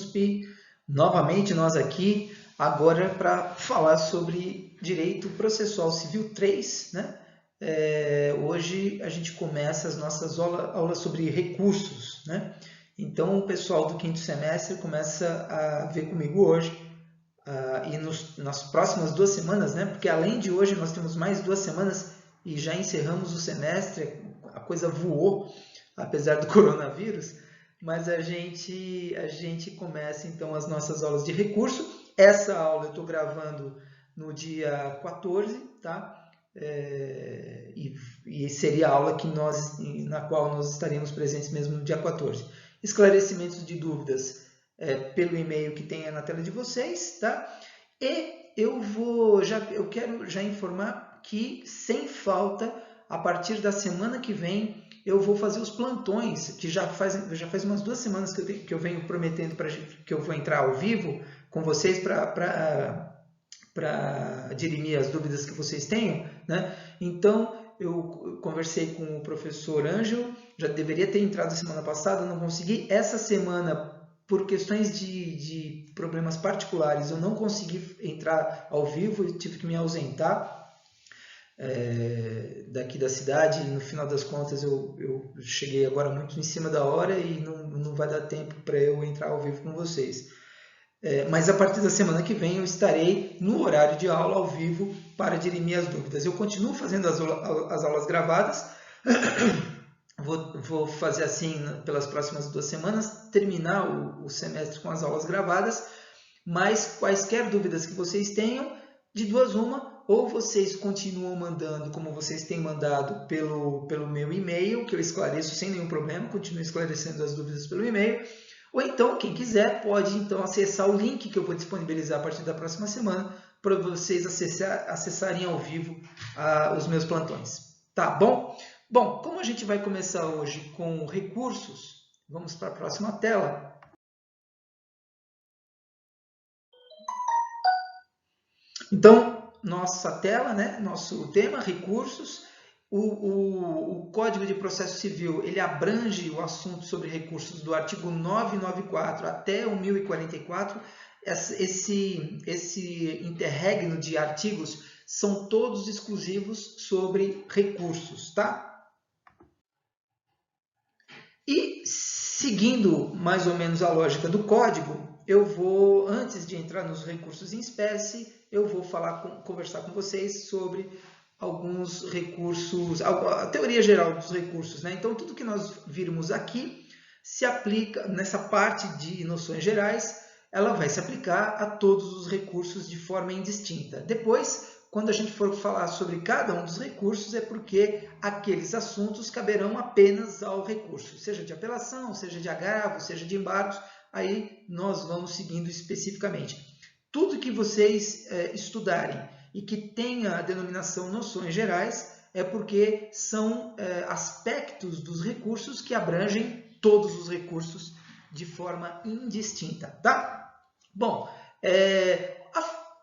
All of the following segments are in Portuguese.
USP. Novamente nós aqui, agora para falar sobre Direito Processual Civil 3, né? Hoje a gente começa as nossas aulas sobre recursos, né? Então o pessoal do quinto semestre começa a ver comigo hoje e nas próximas 2 semanas, né? Porque além de hoje nós temos mais 2 semanas e já encerramos o semestre, a coisa voou, apesar do coronavírus, mas a gente começa então as nossas aulas de recurso. Essa aula eu estou gravando no dia 14, tá? E seria a aula na qual nós estaremos presentes mesmo no dia 14. Esclarecimentos de dúvidas pelo e-mail que tem na tela de vocês, tá? E eu quero já informar que, sem falta, a partir da semana que vem, eu vou fazer os plantões, que já faz umas 2 semanas que eu venho prometendo que eu vou entrar ao vivo com vocês para dirimir as dúvidas que vocês tenham, né? Então, eu conversei com o professor Ângelo, já deveria ter entrado semana passada, não consegui. Essa semana, por questões de problemas particulares, eu não consegui entrar ao vivo, eu tive que me ausentar daqui da cidade, e no final das contas eu cheguei agora muito em cima da hora e não vai dar tempo para eu entrar ao vivo com vocês. Mas a partir da semana que vem eu estarei no horário de aula ao vivo para dirimir as dúvidas. Eu continuo fazendo as aulas gravadas, vou fazer assim pelas próximas 2 semanas, terminar o semestre com as aulas gravadas, mas quaisquer dúvidas que vocês tenham, de 2 uma, ou vocês continuam mandando como vocês têm mandado pelo meu e-mail, que eu esclareço sem nenhum problema, continuo esclarecendo as dúvidas pelo e-mail, ou então, quem quiser, pode então acessar o link que eu vou disponibilizar a partir da próxima semana para vocês acessarem ao vivo os meus plantões. Tá bom? Bom, como a gente vai começar hoje com recursos, vamos para a próxima tela. Então, nossa tela, né? Nosso tema, recursos. O Código de Processo Civil, ele abrange o assunto sobre recursos do artigo 994 até o 1044. Esse interregno de artigos são todos exclusivos sobre recursos, tá? E, seguindo mais ou menos a lógica do código, eu vou, antes de entrar nos recursos em espécie, eu vou conversar com vocês sobre alguns recursos, a teoria geral dos recursos, né? Então, tudo que nós virmos aqui se aplica, nessa parte de noções gerais, ela vai se aplicar a todos os recursos de forma indistinta. Depois, quando a gente for falar sobre cada um dos recursos, é porque aqueles assuntos caberão apenas ao recurso, seja de apelação, seja de agravo, seja de embargos, aí nós vamos seguindo especificamente. Tudo que vocês estudarem e que tenha a denominação noções gerais é porque são aspectos dos recursos que abrangem todos os recursos de forma indistinta, tá? Bom,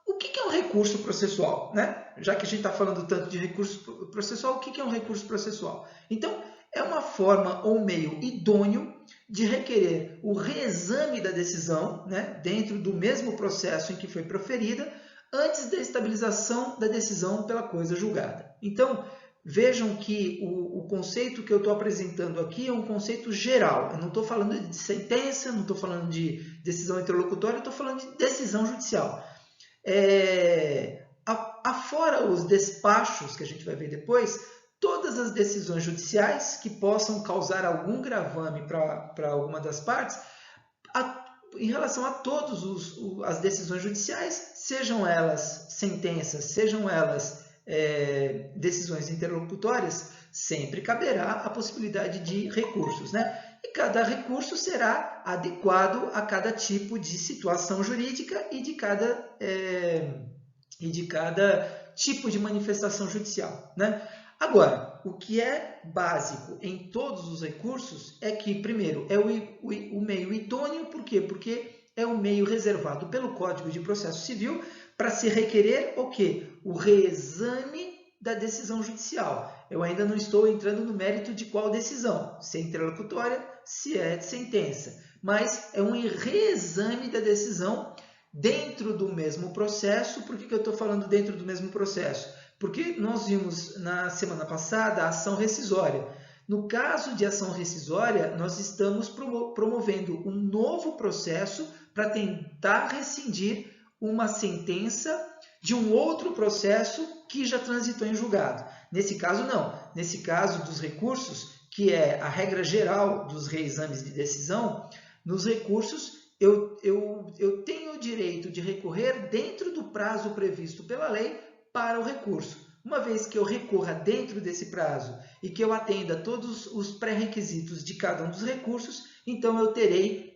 o que é um recurso processual, né? Já que a gente está falando tanto de recurso processual, o que é um recurso processual? Então, é uma forma ou meio idôneo de requerer o reexame da decisão, né, dentro do mesmo processo em que foi proferida, antes da estabilização da decisão pela coisa julgada. Então, vejam que o conceito que eu estou apresentando aqui é um conceito geral. Eu não estou falando de sentença, não estou falando de decisão interlocutória, eu estou falando de decisão judicial. Afora os despachos que a gente vai ver depois, todas as decisões judiciais que possam causar algum gravame para alguma das partes, em relação a todas as decisões judiciais, sejam elas sentenças, sejam elas decisões interlocutórias, sempre caberá a possibilidade de recursos, né? E cada recurso será adequado a cada tipo de situação jurídica e de cada tipo de manifestação judicial, né? Agora, o que é básico em todos os recursos é que, primeiro, é o meio idôneo. Por quê? Porque é o meio reservado pelo Código de Processo Civil para se requerer o quê? O reexame da decisão judicial. Eu ainda não estou entrando no mérito de qual decisão, se é interlocutória, se é sentença. mas é um reexame da decisão dentro do mesmo processo. Por que eu estou falando dentro do mesmo processo? Porque nós vimos na semana passada a ação rescisória. No caso de ação rescisória, nós estamos promovendo um novo processo para tentar rescindir uma sentença de um outro processo que já transitou em julgado. Nesse caso, não. Nesse caso dos recursos, que é a regra geral dos reexames de decisão, nos recursos eu tenho o direito de recorrer dentro do prazo previsto pela lei para o recurso. Uma vez que eu recorra dentro desse prazo e que eu atenda todos os pré-requisitos de cada um dos recursos, então eu terei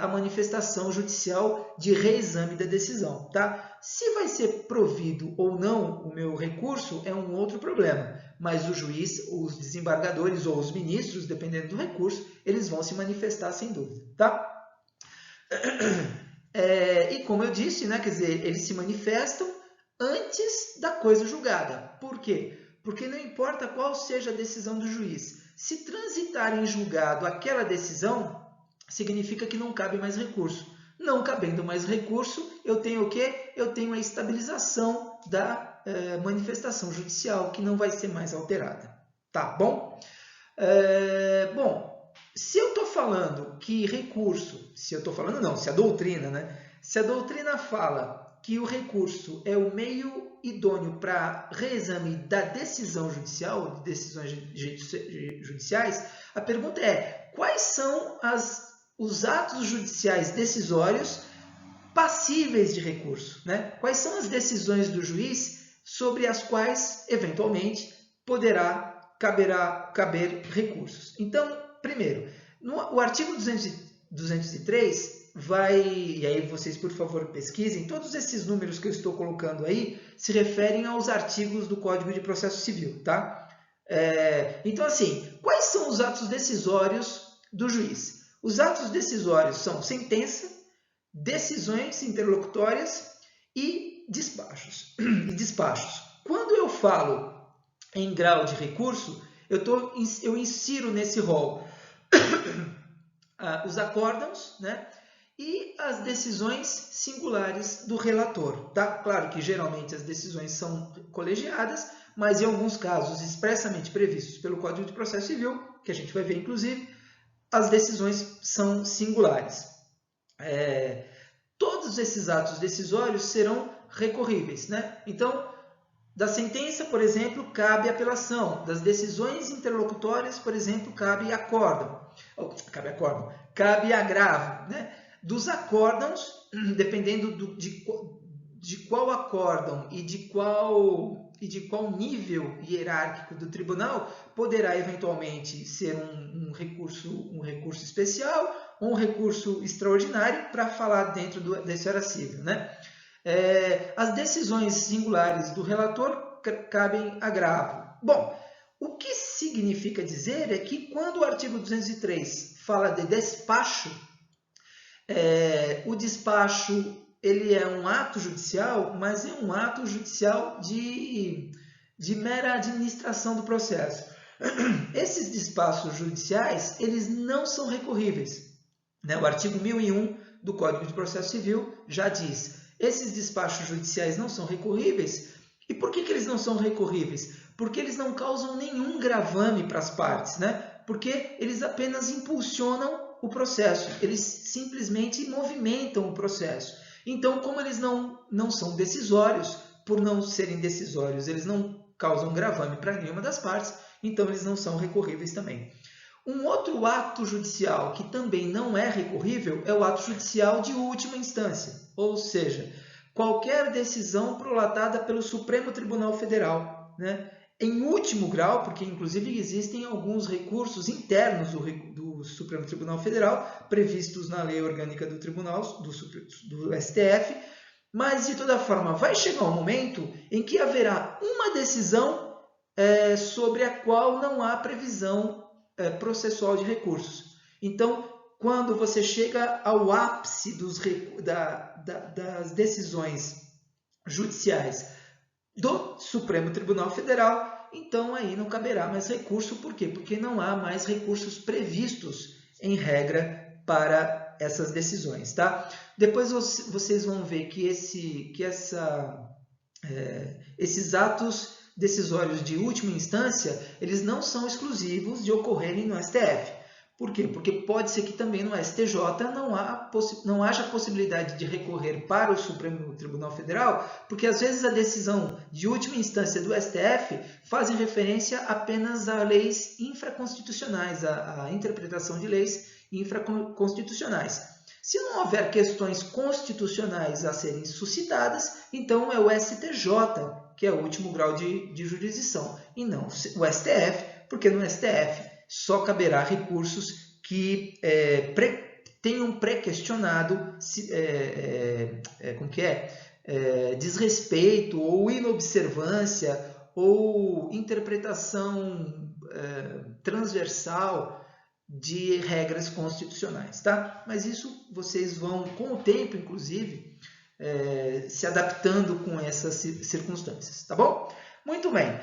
a manifestação judicial de reexame da decisão. Tá? Se vai ser provido ou não o meu recurso é um outro problema, mas o juiz, os desembargadores ou os ministros, dependendo do recurso, eles vão se manifestar sem dúvida. Tá? E como eu disse, né, quer dizer, eles se manifestam antes da coisa julgada. Por quê? Porque não importa qual seja a decisão do juiz, se transitar em julgado aquela decisão, significa que não cabe mais recurso. Não cabendo mais recurso, eu tenho o quê? Eu tenho a estabilização da manifestação judicial, que não vai ser mais alterada. Tá bom? Bom, se eu estou falando que recurso, se a doutrina, né? Se a doutrina fala que o recurso é o meio idôneo para reexame da decisão judicial, de decisões judiciais, a pergunta é: quais são os atos judiciais decisórios passíveis de recurso? Né? Quais são as decisões do juiz sobre as quais, eventualmente, poderá caber recursos? Então, primeiro, o artigo 203 e aí vocês, por favor, pesquisem, todos esses números que eu estou colocando aí se referem aos artigos do Código de Processo Civil, tá? Então, assim, quais são os atos decisórios do juiz? Os atos decisórios são sentença, decisões interlocutórias e despachos. Quando eu falo em grau de recurso, eu insiro nesse rol os acórdãos, né? E as decisões singulares do relator. Tá? Claro que geralmente as decisões são colegiadas, mas em alguns casos expressamente previstos pelo Código de Processo Civil, que a gente vai ver inclusive, as decisões são singulares. Todos esses atos decisórios serão recorríveis. Né? Então, da sentença, por exemplo, cabe apelação. Das decisões interlocutórias, por exemplo, cabe acórdão. Cabe agravo. Né? Dos acórdãos, dependendo de qual acórdão e de qual nível hierárquico do tribunal, poderá eventualmente ser um recurso especial ou um recurso extraordinário para falar dentro da esfera civil. Né? As decisões singulares do relator cabem agravo. Bom, o que significa dizer é que quando o artigo 203 fala de despacho, o despacho ele é um ato judicial, mas é um ato judicial de mera administração do processo. Esses despachos judiciais, eles não são recorríveis. Né? O artigo 1001 do Código de Processo Civil já diz: esses despachos judiciais não são recorríveis. E por que eles não são recorríveis? Porque eles não causam nenhum gravame para as partes, né? Porque eles apenas impulsionam o processo, eles simplesmente movimentam o processo. Então, como eles não são decisórios, por não serem decisórios, eles não causam gravame para nenhuma das partes, então eles não são recorríveis também. Um outro ato judicial que também não é recorrível é o ato judicial de última instância, ou seja, qualquer decisão prolatada pelo Supremo Tribunal Federal, né? Em último grau, porque inclusive existem alguns recursos internos do Supremo Tribunal Federal, previstos na Lei Orgânica do Tribunal, do STF, mas de toda forma vai chegar um momento em que haverá uma decisão sobre a qual não há previsão processual de recursos. Então, quando você chega ao ápice das decisões judiciais do Supremo Tribunal Federal, então aí não caberá mais recurso. Por quê? Porque não há mais recursos previstos em regra para essas decisões, tá? Depois vocês vão ver que esses atos decisórios de última instância, eles não são exclusivos de ocorrerem no STF. Por quê? Porque pode ser que também no STJ não haja possibilidade de recorrer para o Supremo Tribunal Federal, porque às vezes a decisão de última instância do STF fazem referência apenas a leis infraconstitucionais, a interpretação de leis infraconstitucionais. Se não houver questões constitucionais a serem suscitadas, então é o STJ, que é o último grau de jurisdição, e não o STF, porque no STF só caberá recursos que tenham pré-questionado desrespeito ou inobservância ou interpretação transversal de regras constitucionais, tá? Mas isso vocês vão, com o tempo, inclusive, se adaptando com essas circunstâncias, tá bom? Muito bem.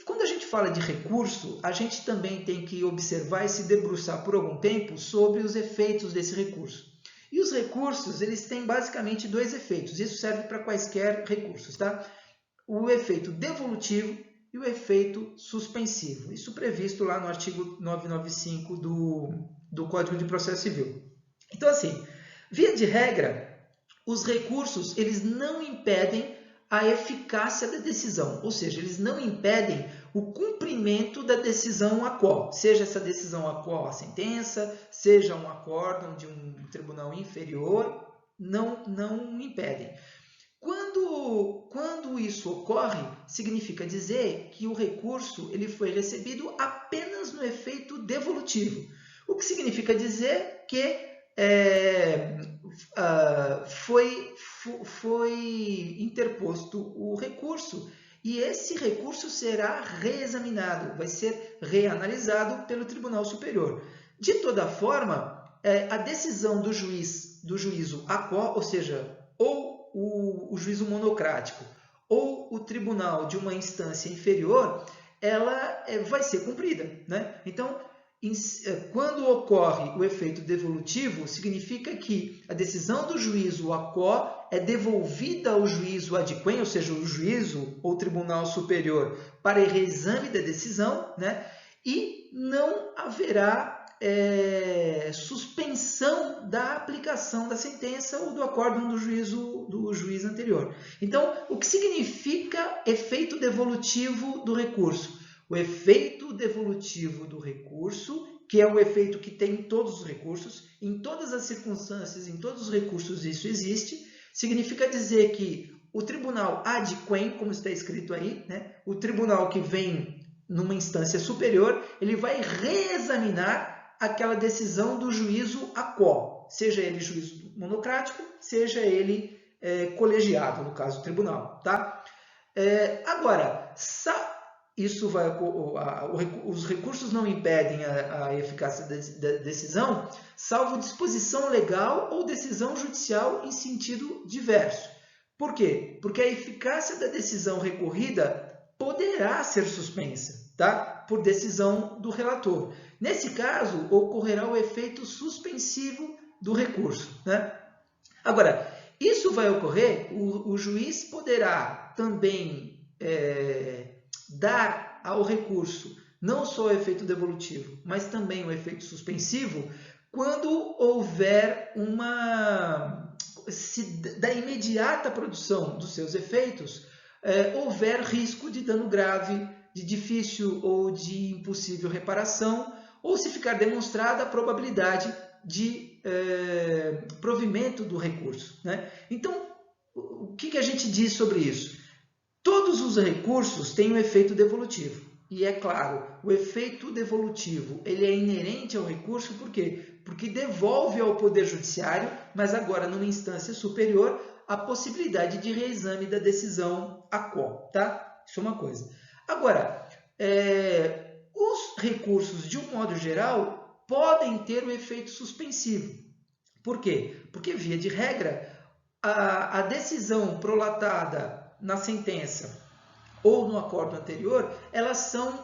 Quando a gente fala de recurso, a gente também tem que observar e se debruçar por algum tempo sobre os efeitos desse recurso. E os recursos, eles têm basicamente dois efeitos. Isso serve para quaisquer recursos, tá? O efeito devolutivo e o efeito suspensivo. Isso previsto lá no artigo 995 do Código de Processo Civil. Então, assim, via de regra, os recursos, eles não impedem a eficácia da decisão, ou seja, eles não impedem o cumprimento da decisão a qual, seja essa decisão a qual a sentença, seja um acórdão de um tribunal inferior, não impedem. Quando isso ocorre, significa dizer que o recurso ele foi recebido apenas no efeito devolutivo, o que significa dizer que foi interposto o recurso e esse recurso será reexaminado, vai ser reanalisado pelo Tribunal Superior. De toda forma, a decisão do juízo a qual, ou seja, ou o juízo monocrático ou o tribunal de uma instância inferior, ela vai ser cumprida, né? Então, quando ocorre o efeito devolutivo, significa que a decisão do juízo a qual é devolvida ao juízo adquém, ou seja, o juízo ou tribunal superior, para reexame da decisão, né? E não haverá suspensão da aplicação da sentença ou do acórdão do juiz anterior. Então, o que significa efeito devolutivo do recurso? O efeito devolutivo do recurso, que é o efeito que tem em todos os recursos, em todas as circunstâncias, em todos os recursos isso existe, significa dizer que o tribunal adquém, como está escrito aí, né? O tribunal que vem numa instância superior, ele vai reexaminar aquela decisão do juízo a qual, seja ele juízo monocrático, seja ele colegiado, no caso do tribunal, tá? Agora, os recursos não impedem a eficácia da decisão, salvo disposição legal ou decisão judicial em sentido diverso. Por quê? Porque a eficácia da decisão recorrida poderá ser suspensa, tá? Por decisão do relator. Nesse caso, ocorrerá o efeito suspensivo do recurso, né? Agora, isso vai ocorrer, o juiz poderá também dar ao recurso não só o efeito devolutivo, mas também o efeito suspensivo, quando houver da imediata produção dos seus efeitos, houver risco de dano grave, de difícil ou de impossível reparação, ou se ficar demonstrada a probabilidade de provimento do recurso, né? Então, o que a gente diz sobre isso? Todos os recursos têm um efeito devolutivo. E é claro, o efeito devolutivo ele é inerente ao recurso, por quê? Porque devolve ao Poder Judiciário, mas agora numa instância superior, a possibilidade de reexame da decisão a qual, tá? Isso é uma coisa. Agora, os recursos, de um modo geral, podem ter o efeito suspensivo. Por quê? Porque, via de regra, a decisão prolatada na sentença ou no acordo anterior, elas são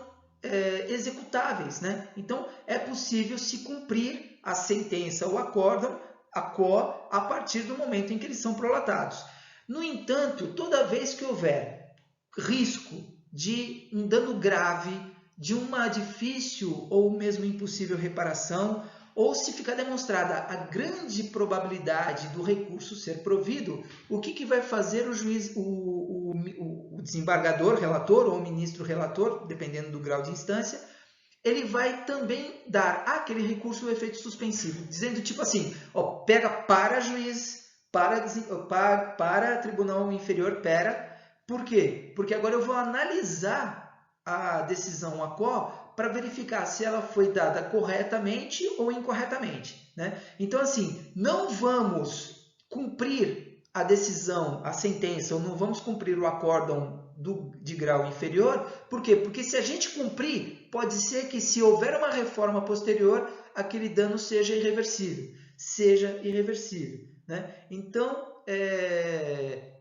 executáveis, né? Então, é possível se cumprir a sentença ou acórdão, a quo, a partir do momento em que eles são prolatados. No entanto, toda vez que houver risco de um dano grave, de uma difícil ou mesmo impossível reparação, ou se ficar demonstrada a grande probabilidade do recurso ser provido, o que vai fazer o juiz, o desembargador relator ou o ministro relator, dependendo do grau de instância, ele vai também dar àquele recurso o efeito suspensivo, dizendo tipo assim, ó, pega para juiz, para tribunal inferior, por quê? Porque agora eu vou analisar a decisão a quo para verificar se ela foi dada corretamente ou incorretamente, né? Então, assim, não vamos cumprir a decisão, a sentença, ou não vamos cumprir o acórdão de grau inferior. Por quê? Porque se a gente cumprir, pode ser que se houver uma reforma posterior, aquele dano seja irreversível. Né? Então,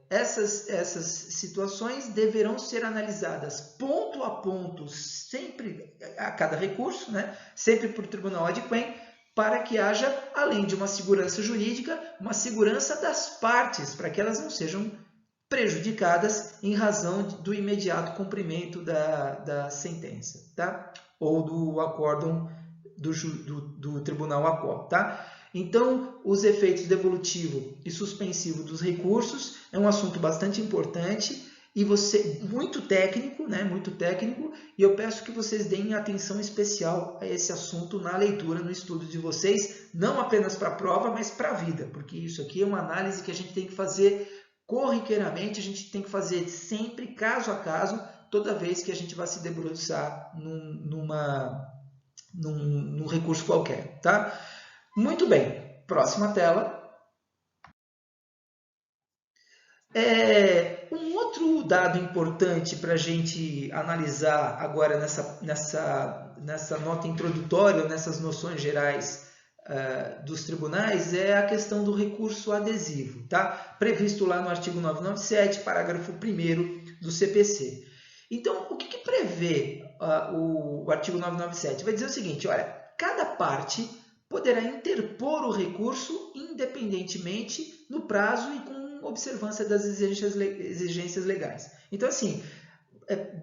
essas situações deverão ser analisadas ponto a ponto, sempre a cada recurso, né? Sempre por tribunal ad quem, para que haja, além de uma segurança jurídica, uma segurança das partes, para que elas não sejam prejudicadas em razão do imediato cumprimento da sentença, tá? Ou do acórdão do tribunal a quo, tá? Então, os efeitos devolutivo e suspensivo dos recursos é um assunto bastante importante e muito técnico, né? Muito técnico, e eu peço que vocês deem atenção especial a esse assunto na leitura, no estudo de vocês, não apenas para a prova, mas para a vida, porque isso aqui é uma análise que a gente tem que fazer corriqueiramente, a gente tem que fazer sempre, caso a caso, toda vez que a gente vai se debruçar num recurso qualquer, tá? Muito bem, próxima tela. Um outro dado importante para a gente analisar agora nessa nota introdutória, nessas noções gerais dos tribunais, é a questão do recurso adesivo, tá? Previsto lá no artigo 997, parágrafo 1º do CPC. Então, o que prevê o artigo 997? Vai dizer o seguinte, olha, cada parte poderá interpor o recurso independentemente no prazo e com observância das exigências legais. Então, assim,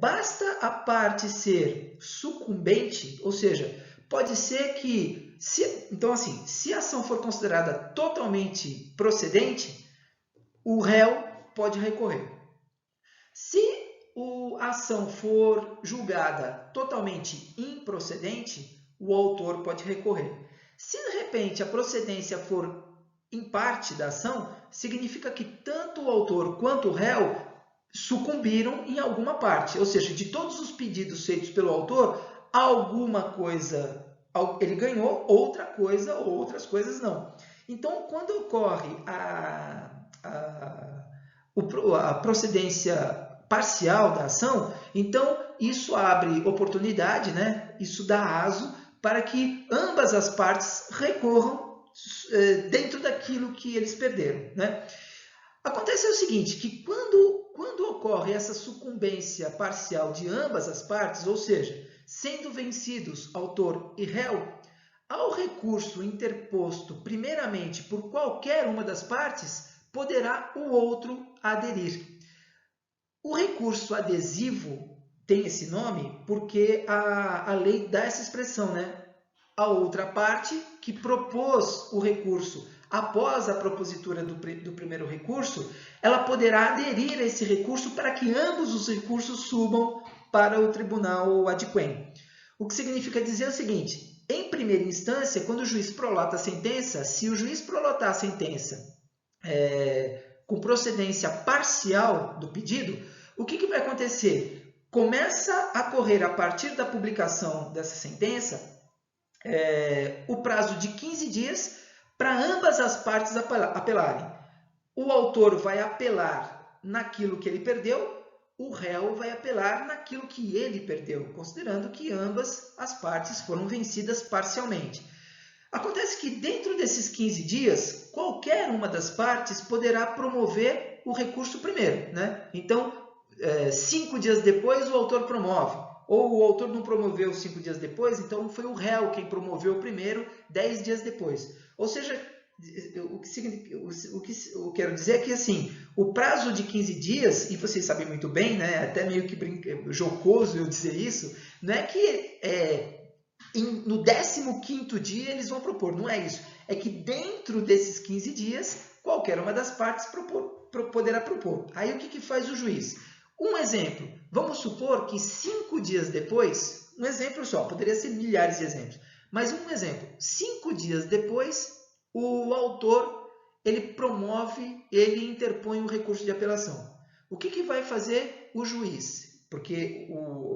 basta a parte ser sucumbente, ou seja, pode ser que, se a ação for considerada totalmente procedente, o réu pode recorrer. Se a ação for julgada totalmente improcedente, o autor pode recorrer. Se de repente a procedência for em parte da ação, significa que tanto o autor quanto o réu sucumbiram em alguma parte. Ou seja, de todos os pedidos feitos pelo autor, alguma coisa ele ganhou, outra coisa ou outras coisas não. Então, quando ocorre a procedência parcial da ação, então isso abre oportunidade, né? Isso dá aso para que ambas as partes recorram dentro daquilo que eles perderam, né? Acontece o seguinte, que quando ocorre essa sucumbência parcial de ambas as partes, ou seja, sendo vencidos autor e réu, ao recurso interposto primeiramente por qualquer uma das partes, poderá o outro aderir. O recurso adesivo tem esse nome porque a lei dá essa expressão, né? A outra parte que propôs o recurso após a propositura do primeiro recurso, ela poderá aderir a esse recurso para que ambos os recursos subam para o tribunal ad quem. O que significa dizer o seguinte, em primeira instância, quando o juiz prolata a sentença, se o juiz prolatar a sentença com procedência parcial do pedido, o que vai acontecer? Começa a correr, a partir da publicação dessa sentença, o prazo de 15 dias para ambas as partes apelarem. O autor vai apelar naquilo que ele perdeu, o réu vai apelar naquilo que ele perdeu, considerando que ambas as partes foram vencidas parcialmente. Acontece que dentro desses 15 dias, qualquer uma das partes poderá promover o recurso primeiro, né? Então, 5 dias depois o autor promove, Ou o autor não promoveu 5 dias depois, então foi o réu quem promoveu primeiro 10 dias depois. Ou seja, o que eu quero dizer é que assim, o prazo de 15 dias, e vocês sabem muito bem, né, até meio que jocoso eu dizer isso, não é que no 15º dia eles vão propor, não é isso. É que dentro desses 15 dias, qualquer uma das partes poderá propor. Aí o que faz o juiz? Um exemplo, vamos supor que 5 dias depois, um exemplo só, poderia ser milhares de exemplos, mas um exemplo, 5 dias depois, o autor, ele interpõe um recurso de apelação. O que vai fazer o juiz? Porque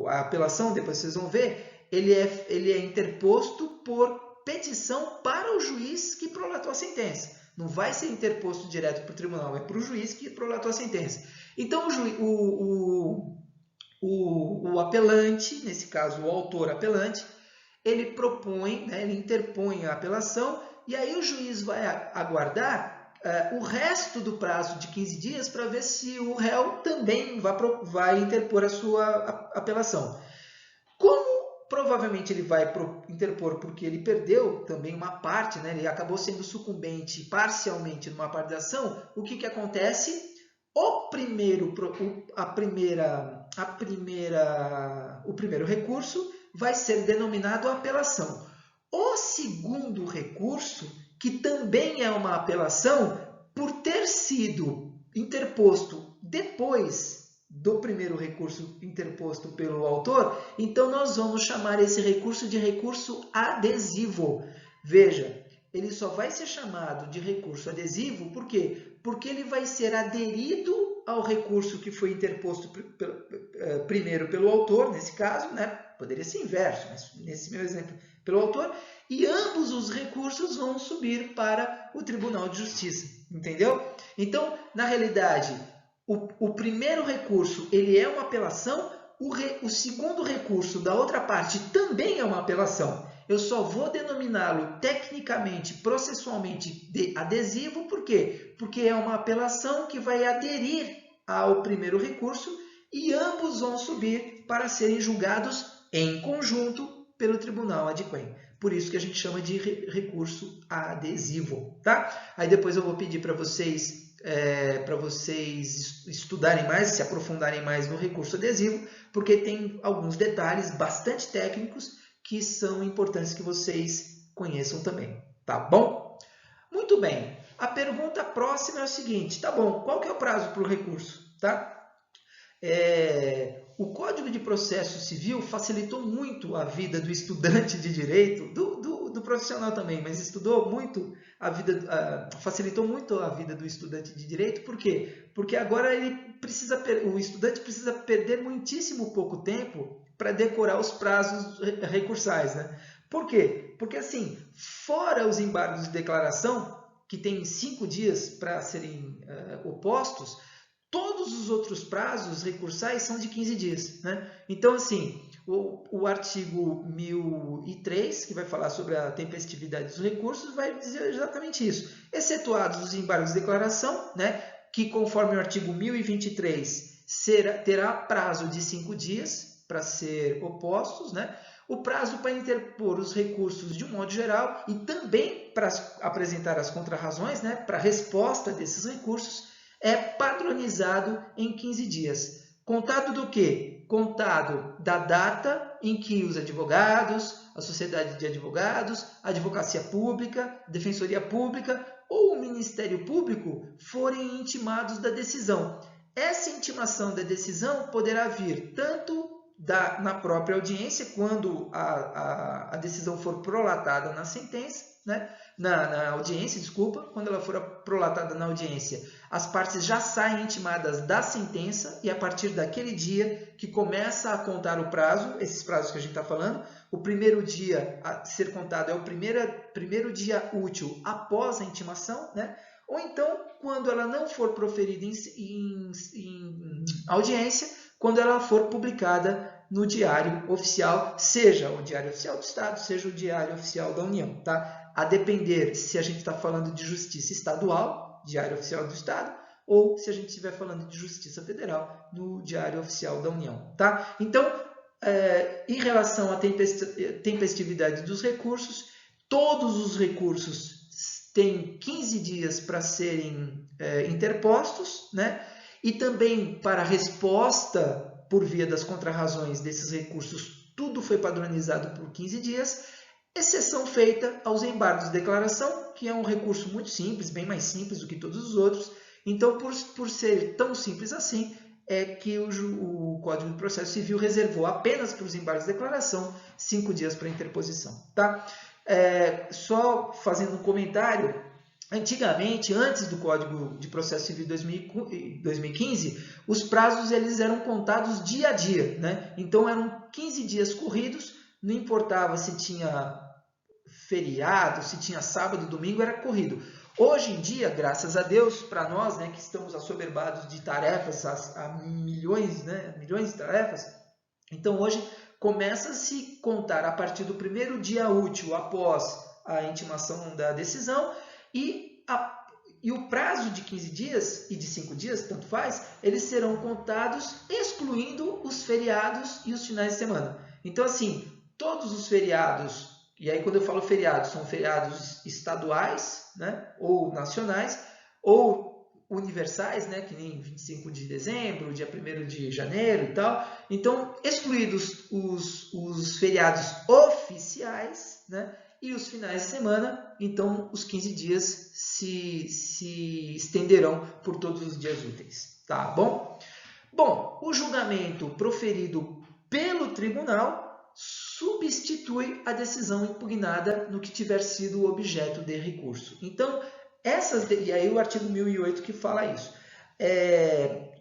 a apelação, depois vocês vão ver, ele é interposto por petição para o juiz que prolatou a sentença. Não vai ser interposto direto para o tribunal, é para o juiz que prolatou a sentença. Então, o apelante, nesse caso o autor apelante, ele propõe, né, ele interpõe a apelação e aí o juiz vai aguardar o resto do prazo de 15 dias para ver se o réu também vai interpor a sua apelação. Como provavelmente ele vai interpor porque ele perdeu também uma parte, né, ele acabou sendo sucumbente parcialmente numa parte da ação, o que acontece? O primeiro recurso vai ser denominado apelação. O segundo recurso, que também é uma apelação, por ter sido interposto depois do primeiro recurso interposto pelo autor, então nós vamos chamar esse recurso de recurso adesivo. Veja, ele só vai ser chamado de recurso adesivo, por quê? Porque ele vai ser aderido ao recurso que foi interposto primeiro pelo autor, nesse caso, né? Poderia ser inverso, mas nesse meu exemplo, pelo autor, e ambos os recursos vão subir para o Tribunal de Justiça, entendeu? Então, na realidade, o primeiro recurso ele é uma apelação, o segundo recurso da outra parte também é uma apelação. Eu só vou denominá-lo tecnicamente, processualmente de adesivo, por quê? Porque é uma apelação que vai aderir ao primeiro recurso e ambos vão subir para serem julgados em conjunto pelo Tribunal Adquem. Por isso que a gente chama de recurso adesivo, tá? Aí depois eu vou pedir para vocês estudarem mais, se aprofundarem mais no recurso adesivo, porque tem alguns detalhes bastante técnicos que são importantes que vocês conheçam também, tá bom? Muito bem, a pergunta próxima é o seguinte, tá bom, qual que é o prazo para o recurso, tá? O Código de Processo Civil facilitou muito a vida do estudante de direito, do profissional também, mas facilitou muito a vida do estudante de direito, por quê? Porque agora o estudante precisa perder muitíssimo pouco tempo para decorar os prazos recursais, né? Por quê? Porque assim, fora os embargos de declaração, que tem 5 dias para serem opostos, todos os outros prazos recursais são de 15 dias, né? Então, assim, o artigo 1003, que vai falar sobre a tempestividade dos recursos, vai dizer exatamente isso. Excetuados os embargos de declaração, né, que conforme o artigo 1023 terá prazo de 5 dias para ser opostos, né? O prazo para interpor os recursos de um modo geral e também para apresentar as contrarrazões, né, para a resposta desses recursos, é padronizado em 15 dias. Contado do quê? Contado da data em que os advogados, a sociedade de advogados, a advocacia pública, a defensoria pública ou o Ministério Público forem intimados da decisão. Essa intimação da decisão poderá vir tanto na própria audiência, quando a decisão for prolatada na sentença, né? na audiência, desculpa, quando ela for prolatada na audiência, as partes já saem intimadas da sentença e a partir daquele dia que começa a contar o prazo, esses prazos que a gente está falando, o primeiro dia a ser contado é o primeiro dia útil após a intimação, né? Ou então, quando ela não for proferida em audiência, quando ela for publicada no Diário Oficial, seja o Diário Oficial do Estado, seja o Diário Oficial da União, tá? A depender se a gente está falando de justiça estadual, Diário Oficial do Estado, ou se a gente estiver falando de justiça federal, no Diário Oficial da União, tá? Então, em relação à tempestividade dos recursos, todos os recursos têm 15 dias para serem interpostos, né? E também para resposta por via das contrarrazões desses recursos, tudo foi padronizado por 15 dias, exceção feita aos embargos de declaração, que é um recurso muito simples, bem mais simples do que todos os outros. Então, por ser tão simples assim, é que o Código de Processo Civil reservou apenas para os embargos de declaração 5 dias para interposição. Tá? Só fazendo um comentário, antigamente, antes do Código de Processo Civil 2015, os prazos eles eram contados dia a dia, né? Então eram 15 dias corridos, não importava se tinha feriado, se tinha sábado, domingo, era corrido. Hoje em dia, graças a Deus, para nós, né, que estamos assoberbados de tarefas, a milhões, né, milhões de tarefas, então hoje começa a se contar a partir do primeiro dia útil após a intimação da decisão e o prazo de 15 dias e de 5 dias, tanto faz, eles serão contados excluindo os feriados e os finais de semana. Então, assim, todos os feriados, e aí quando eu falo feriados, são feriados estaduais, né, ou nacionais, ou universais, né, que nem 25 de dezembro, dia 1º de janeiro e tal. Então, excluídos os feriados oficiais, né, e os finais de semana, então os 15 dias se estenderão por todos os dias úteis. Tá bom? Bom, o julgamento proferido pelo tribunal substitui a decisão impugnada no que tiver sido o objeto de recurso. Então, e aí o artigo 1008 que fala isso.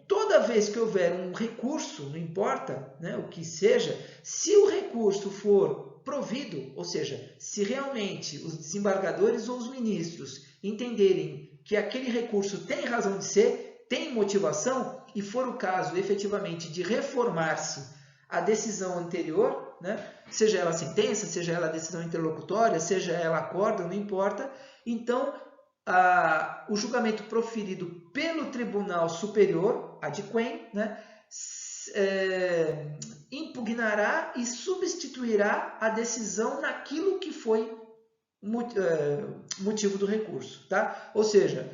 Toda vez que houver um recurso, não importa, né, o que seja, se o recurso for provido, ou seja, se realmente os desembargadores ou os ministros entenderem que aquele recurso tem razão de ser, tem motivação, e for o caso efetivamente de reformar-se a decisão anterior, né, seja ela sentença, seja ela decisão interlocutória, seja ela acordo, não importa, então o julgamento proferido pelo Tribunal Superior, adquem, né, impugnará e substituirá a decisão naquilo que foi motivo do recurso. Tá? Ou seja,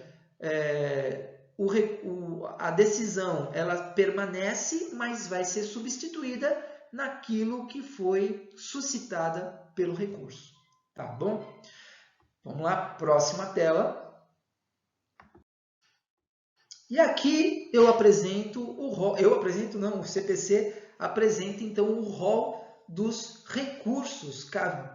a decisão ela permanece, mas vai ser substituída naquilo que foi suscitada pelo recurso. Tá bom? Vamos lá, próxima tela. E aqui eu apresento o rol, o CPC apresenta então o rol dos recursos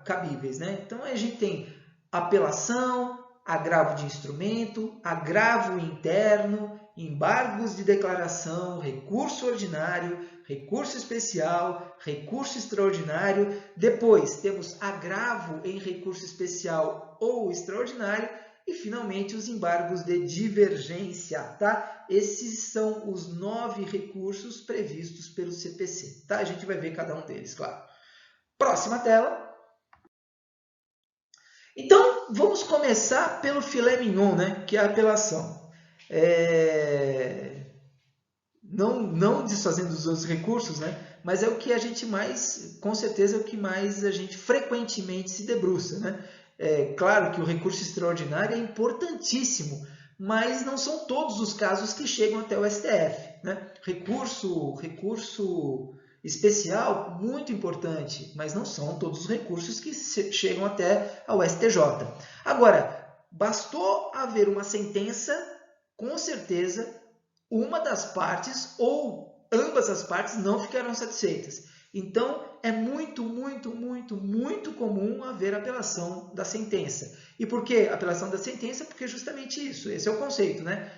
cabíveis, né? Então a gente tem apelação, agravo de instrumento, agravo interno, embargos de declaração, recurso ordinário, recurso especial, recurso extraordinário. Depois temos agravo em recurso especial ou extraordinário. E, finalmente, os embargos de divergência. Tá? Esses são os 9 recursos previstos pelo CPC. Tá? A gente vai ver cada um deles, claro. Próxima tela. Então, vamos começar pelo filé mignon, né? Que é a apelação. Não desfazendo os outros recursos, né? Mas é o que a gente mais, com certeza, é o que mais a gente frequentemente se debruça, né? Claro que o recurso extraordinário é importantíssimo, mas não são todos os casos que chegam até o STF. Né? Recurso especial, muito importante, mas não são todos os recursos que chegam até ao STJ. Agora, bastou haver uma sentença, com certeza, uma das partes ou ambas as partes não ficarão satisfeitas. Então, é muito comum haver apelação da sentença. E por que apelação da sentença? Porque é justamente isso, esse é o conceito, né?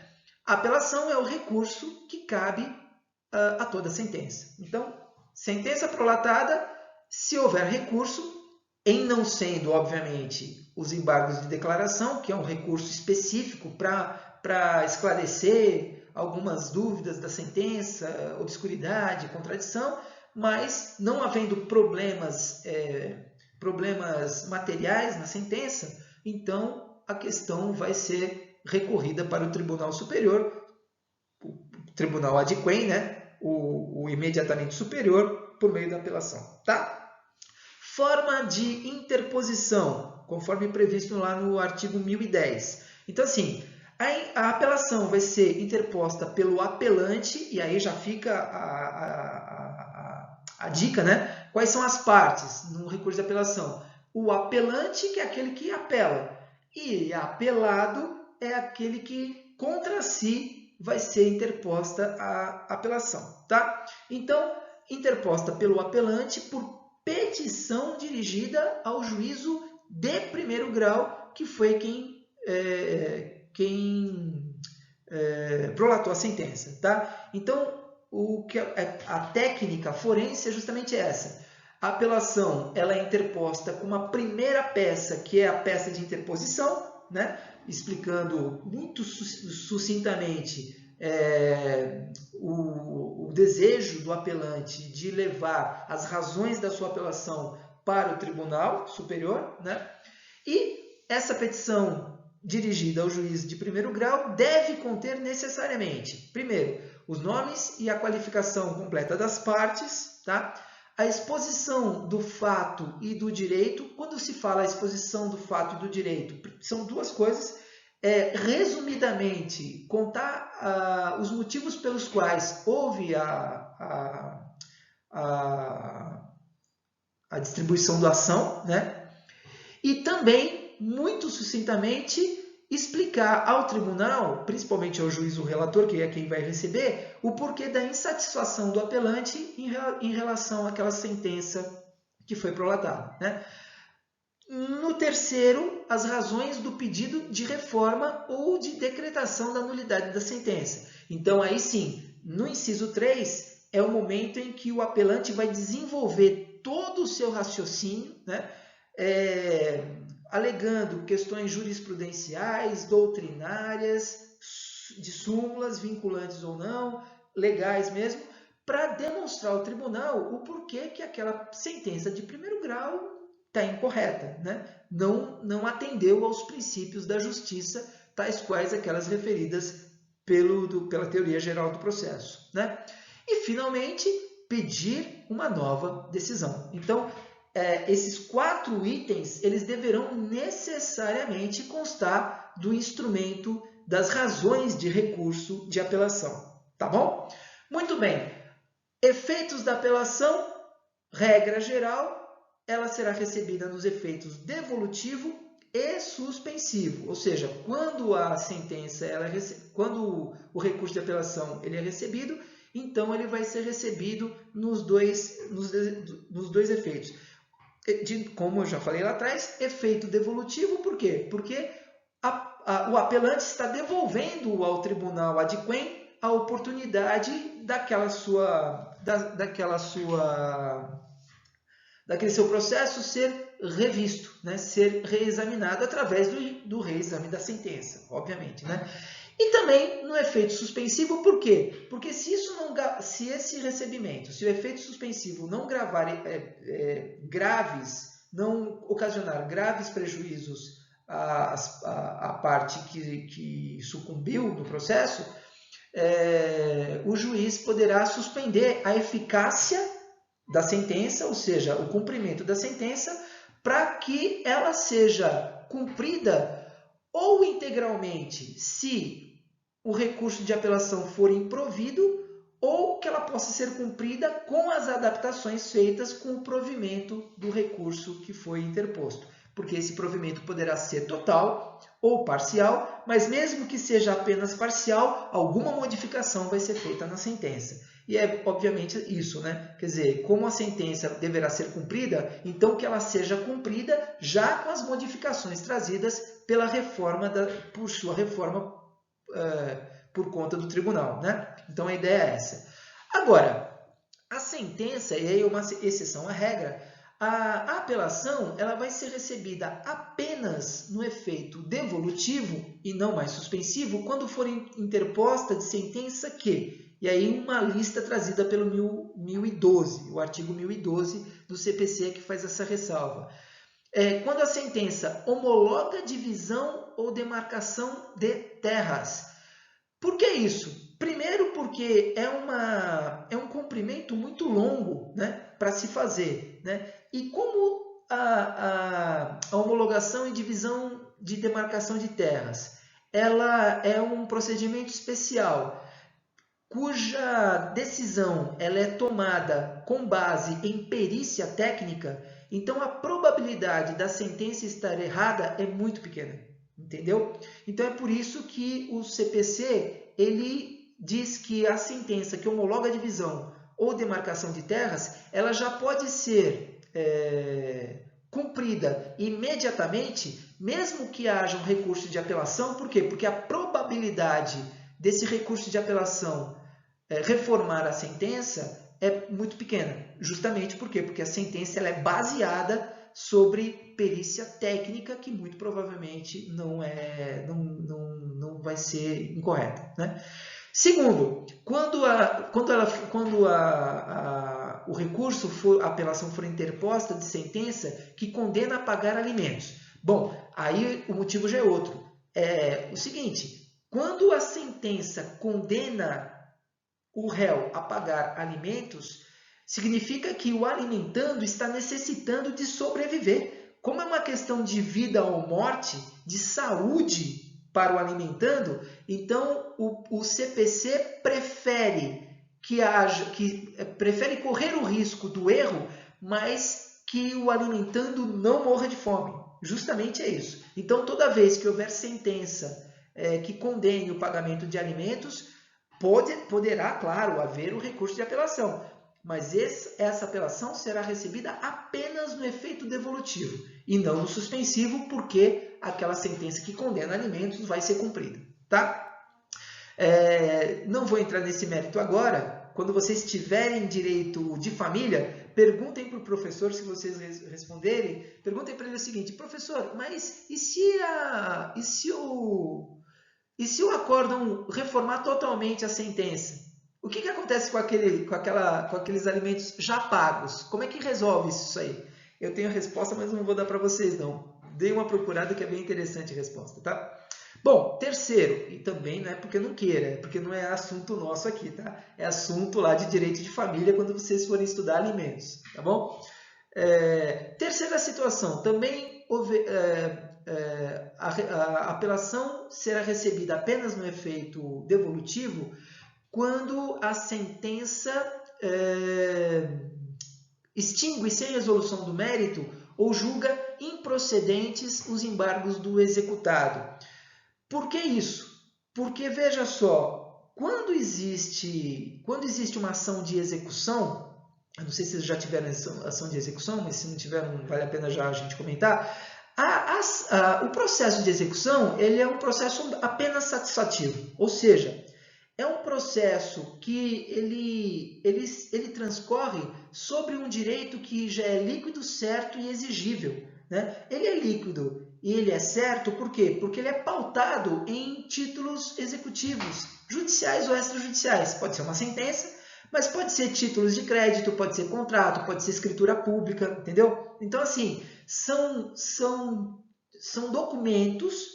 A apelação é o recurso que cabe a toda sentença. Então, sentença prolatada, se houver recurso, em não sendo, obviamente, os embargos de declaração, que é um recurso específico para esclarecer algumas dúvidas da sentença, obscuridade, contradição, mas não havendo problemas materiais na sentença, então a questão vai ser recorrida para o Tribunal Superior, o Tribunal adquem, né? o imediatamente superior, por meio da apelação, tá? Forma de interposição, conforme previsto lá no artigo 1010. Então, assim, a apelação vai ser interposta pelo apelante, e aí já fica a dica, né? Quais são as partes no recurso de apelação? O apelante, que é aquele que apela, e apelado é aquele que contra si vai ser interposta a apelação, tá? Então, interposta pelo apelante por petição dirigida ao juízo de primeiro grau, que foi quem prolatou a sentença, tá? Então, a técnica forense é justamente essa. A apelação ela é interposta com uma primeira peça, que é a peça de interposição, né? Explicando muito sucintamente o desejo do apelante de levar as razões da sua apelação para o Tribunal Superior, né? E essa petição dirigida ao juiz de primeiro grau deve conter necessariamente, primeiro, os nomes e a qualificação completa das partes, tá? A exposição do fato e do direito. Quando se fala a exposição do fato e do direito, são duas coisas. Resumidamente, contar os motivos pelos quais houve a distribuição da ação, né? E também, muito sucintamente, explicar ao tribunal, principalmente ao juiz, o relator, que é quem vai receber, o porquê da insatisfação do apelante em relação àquela sentença que foi prolatada, né? No terceiro, as razões do pedido de reforma ou de decretação da nulidade da sentença. Então, aí sim, no inciso 3, é o momento em que o apelante vai desenvolver todo o seu raciocínio, né? Alegando questões jurisprudenciais, doutrinárias, de súmulas, vinculantes ou não, legais mesmo, para demonstrar ao tribunal o porquê que aquela sentença de primeiro grau está incorreta, né? Não atendeu aos princípios da justiça, tais quais aquelas referidas pela teoria geral do processo, né? E, finalmente, pedir uma nova decisão. Então, esses 4 itens, eles deverão necessariamente constar do instrumento das razões de recurso de apelação, tá bom? Muito bem. Efeitos da apelação, regra geral, ela será recebida nos efeitos devolutivo e suspensivo, ou seja, quando a sentença, quando o recurso de apelação ele é recebido, então ele vai ser recebido nos dois efeitos. Como eu já falei lá atrás, efeito devolutivo, por quê? Porque o apelante está devolvendo ao tribunal adquém a oportunidade daquele seu processo ser revisto, né? Ser reexaminado através do reexame da sentença, obviamente, né? E também no efeito suspensivo, por quê? Porque se esse recebimento, se o efeito suspensivo não não ocasionar graves prejuízos à parte que sucumbiu no processo, o juiz poderá suspender a eficácia da sentença, ou seja, o cumprimento da sentença, para que ela seja cumprida ou integralmente, se o recurso de apelação for improvido, ou que ela possa ser cumprida com as adaptações feitas com o provimento do recurso que foi interposto. Porque esse provimento poderá ser total ou parcial, mas mesmo que seja apenas parcial, alguma modificação vai ser feita na sentença. E é obviamente isso, né? Quer dizer, como a sentença deverá ser cumprida, então que ela seja cumprida já com as modificações trazidas pela reforma, por sua reforma por conta do tribunal, né? Então a ideia é essa. Agora, a sentença, e aí uma exceção à regra, a apelação ela vai ser recebida apenas no efeito devolutivo e não mais suspensivo quando for interposta de sentença que, e aí uma lista trazida pelo 1012, o artigo 1012 do CPC que faz essa ressalva. Quando a sentença homologa divisão ou demarcação de terras. Por que isso? Primeiro porque é um cumprimento muito longo, né, para se fazer, né? E como a homologação e divisão de demarcação de terras, ela é um procedimento especial, cuja decisão ela é tomada com base em perícia técnica, então a probabilidade da sentença estar errada é muito pequena, entendeu? Então é por isso que o CPC ele diz que a sentença que homologa a divisão ou demarcação de terras, ela já pode ser cumprida imediatamente, mesmo que haja um recurso de apelação. Por quê? Porque a probabilidade desse recurso de apelação reformar a sentença é muito pequena. Justamente por quê? Porque a sentença ela é baseada sobre perícia técnica, que muito provavelmente não vai ser incorreta, né? Segundo, quando o recurso a apelação for interposta de sentença que condena a pagar alimentos. Bom, aí o motivo já é outro. É o seguinte, quando a sentença condena o réu a pagar alimentos, significa que o alimentando está necessitando de sobreviver. Como é uma questão de vida ou morte, de saúde para o alimentando, então o CPC prefere prefere correr o risco do erro, mas que o alimentando não morra de fome. Justamente é isso. Então, toda vez que houver sentença que condene o pagamento de alimentos, poderá, claro, haver o recurso de apelação, mas essa apelação será recebida apenas no efeito devolutivo e não no suspensivo, porque aquela sentença que condena alimentos vai ser cumprida, tá? Não vou entrar nesse mérito agora. Quando vocês tiverem direito de família, perguntem para o professor, se vocês responderem, perguntem para ele o seguinte: professor, mas e se o acórdão reformar totalmente a sentença? O que acontece com aqueles alimentos já pagos? Como é que resolve isso aí? Eu tenho a resposta, mas não vou dar para vocês, não. Dei uma procurada que é bem interessante a resposta, tá? Bom, terceiro, e também não é porque não queira, é porque não é assunto nosso aqui, tá? É assunto lá de direito de família quando vocês forem estudar alimentos, tá bom? Terceira situação, também a apelação será recebida apenas no efeito devolutivo quando a sentença extingue sem resolução do mérito ou julga improcedentes os embargos do executado. Por que isso? Porque, veja só, quando existe uma ação de execução, eu não sei se vocês já tiveram ação de execução, mas se não tiveram, vale a pena já a gente comentar, o processo de execução ele é um processo apenas satisfativo, ou seja, é um processo que ele transcorre sobre um direito que já é líquido, certo e exigível, né? Ele é líquido e ele é certo por quê? Porque ele é pautado em títulos executivos, judiciais ou extrajudiciais. Pode ser uma sentença, mas pode ser títulos de crédito, pode ser contrato, pode ser escritura pública, entendeu? Então, assim, são documentos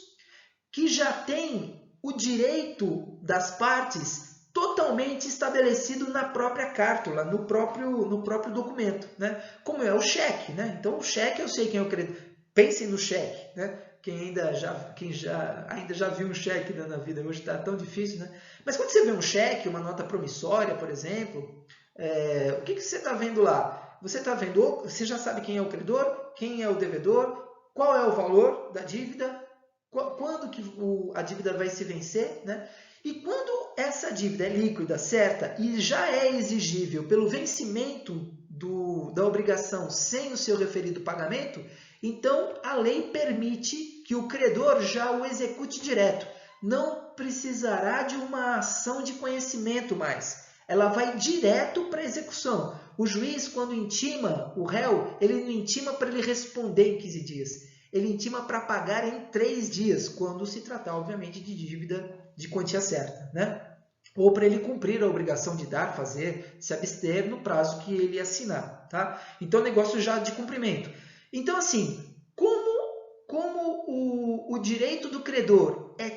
que já têm o direito das partes totalmente estabelecido na própria cártula, no próprio documento, né? Como é o cheque, né? Então, o cheque eu sei quem é o credor. Pensem no cheque, né? Quem ainda já viu um cheque na vida, hoje está tão difícil, né? Mas quando você vê um cheque, uma nota promissória, por exemplo, o que você está vendo lá? Você está vendo, você já sabe quem é o credor, quem é o devedor, qual é o valor da dívida, quando que a dívida vai se vencer, né? E quando essa dívida é líquida, certa, e já é exigível pelo vencimento da obrigação sem o seu referido pagamento, então a lei permite que o credor já o execute direto. Não precisará de uma ação de conhecimento mais. Ela vai direto para a execução. O juiz, quando intima o réu, ele não intima para ele responder em 15 dias. Ele intima para pagar em 3 dias, quando se tratar, obviamente, de dívida de quantia certa, né? Ou para ele cumprir a obrigação de dar, fazer, se abster no prazo que ele assinar, tá? Então, negócio já de cumprimento. Então, assim, como o direito do credor é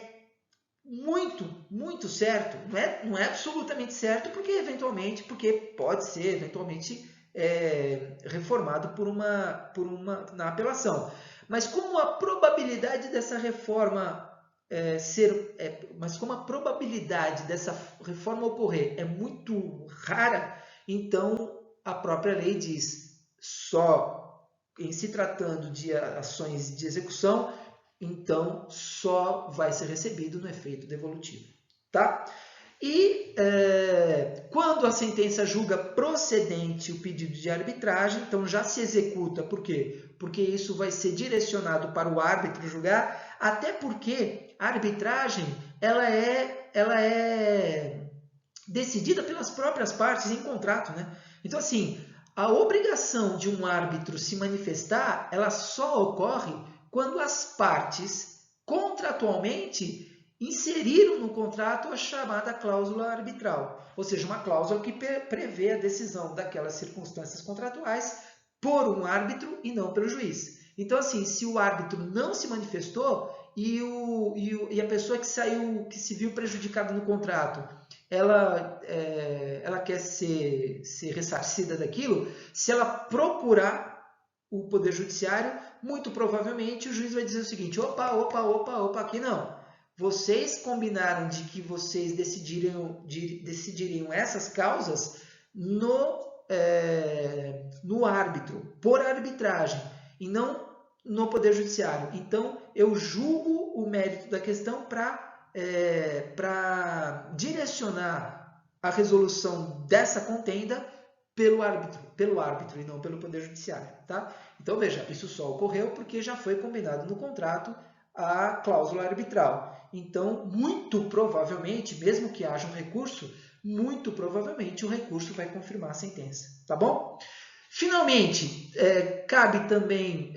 muito certo. Não é absolutamente certo, porque pode ser eventualmente reformado na apelação. Mas como a probabilidade dessa reforma ocorrer é muito rara, então a própria lei diz só em se tratando de ações de execução, então só vai ser recebido no efeito devolutivo, tá? E quando a sentença julga procedente o pedido de arbitragem, então já se executa. Por quê? Porque isso vai ser direcionado para o árbitro julgar, até porque a arbitragem ela é decidida pelas próprias partes em contrato, né? Então, assim, a obrigação de um árbitro se manifestar, ela só ocorre quando as partes contratualmente inseriram no contrato a chamada cláusula arbitral, ou seja, uma cláusula que prevê a decisão daquelas circunstâncias contratuais por um árbitro e não pelo juiz. Então, assim, se o árbitro não se manifestou e a pessoa que se viu prejudicada no contrato, ela quer ser ressarcida daquilo, se ela procurar o Poder Judiciário, muito provavelmente o juiz vai dizer o seguinte: opa, aqui não. Vocês combinaram de que vocês decidiriam essas causas no árbitro, por arbitragem, e não no Poder Judiciário. Então, eu julgo o mérito da questão para direcionar a resolução dessa contenda pelo árbitro e não pelo Poder Judiciário, tá? Então, veja, isso só ocorreu porque já foi combinado no contrato a cláusula arbitral. Então, muito provavelmente, mesmo que haja um recurso, muito provavelmente o recurso vai confirmar a sentença, tá bom? Finalmente, cabe também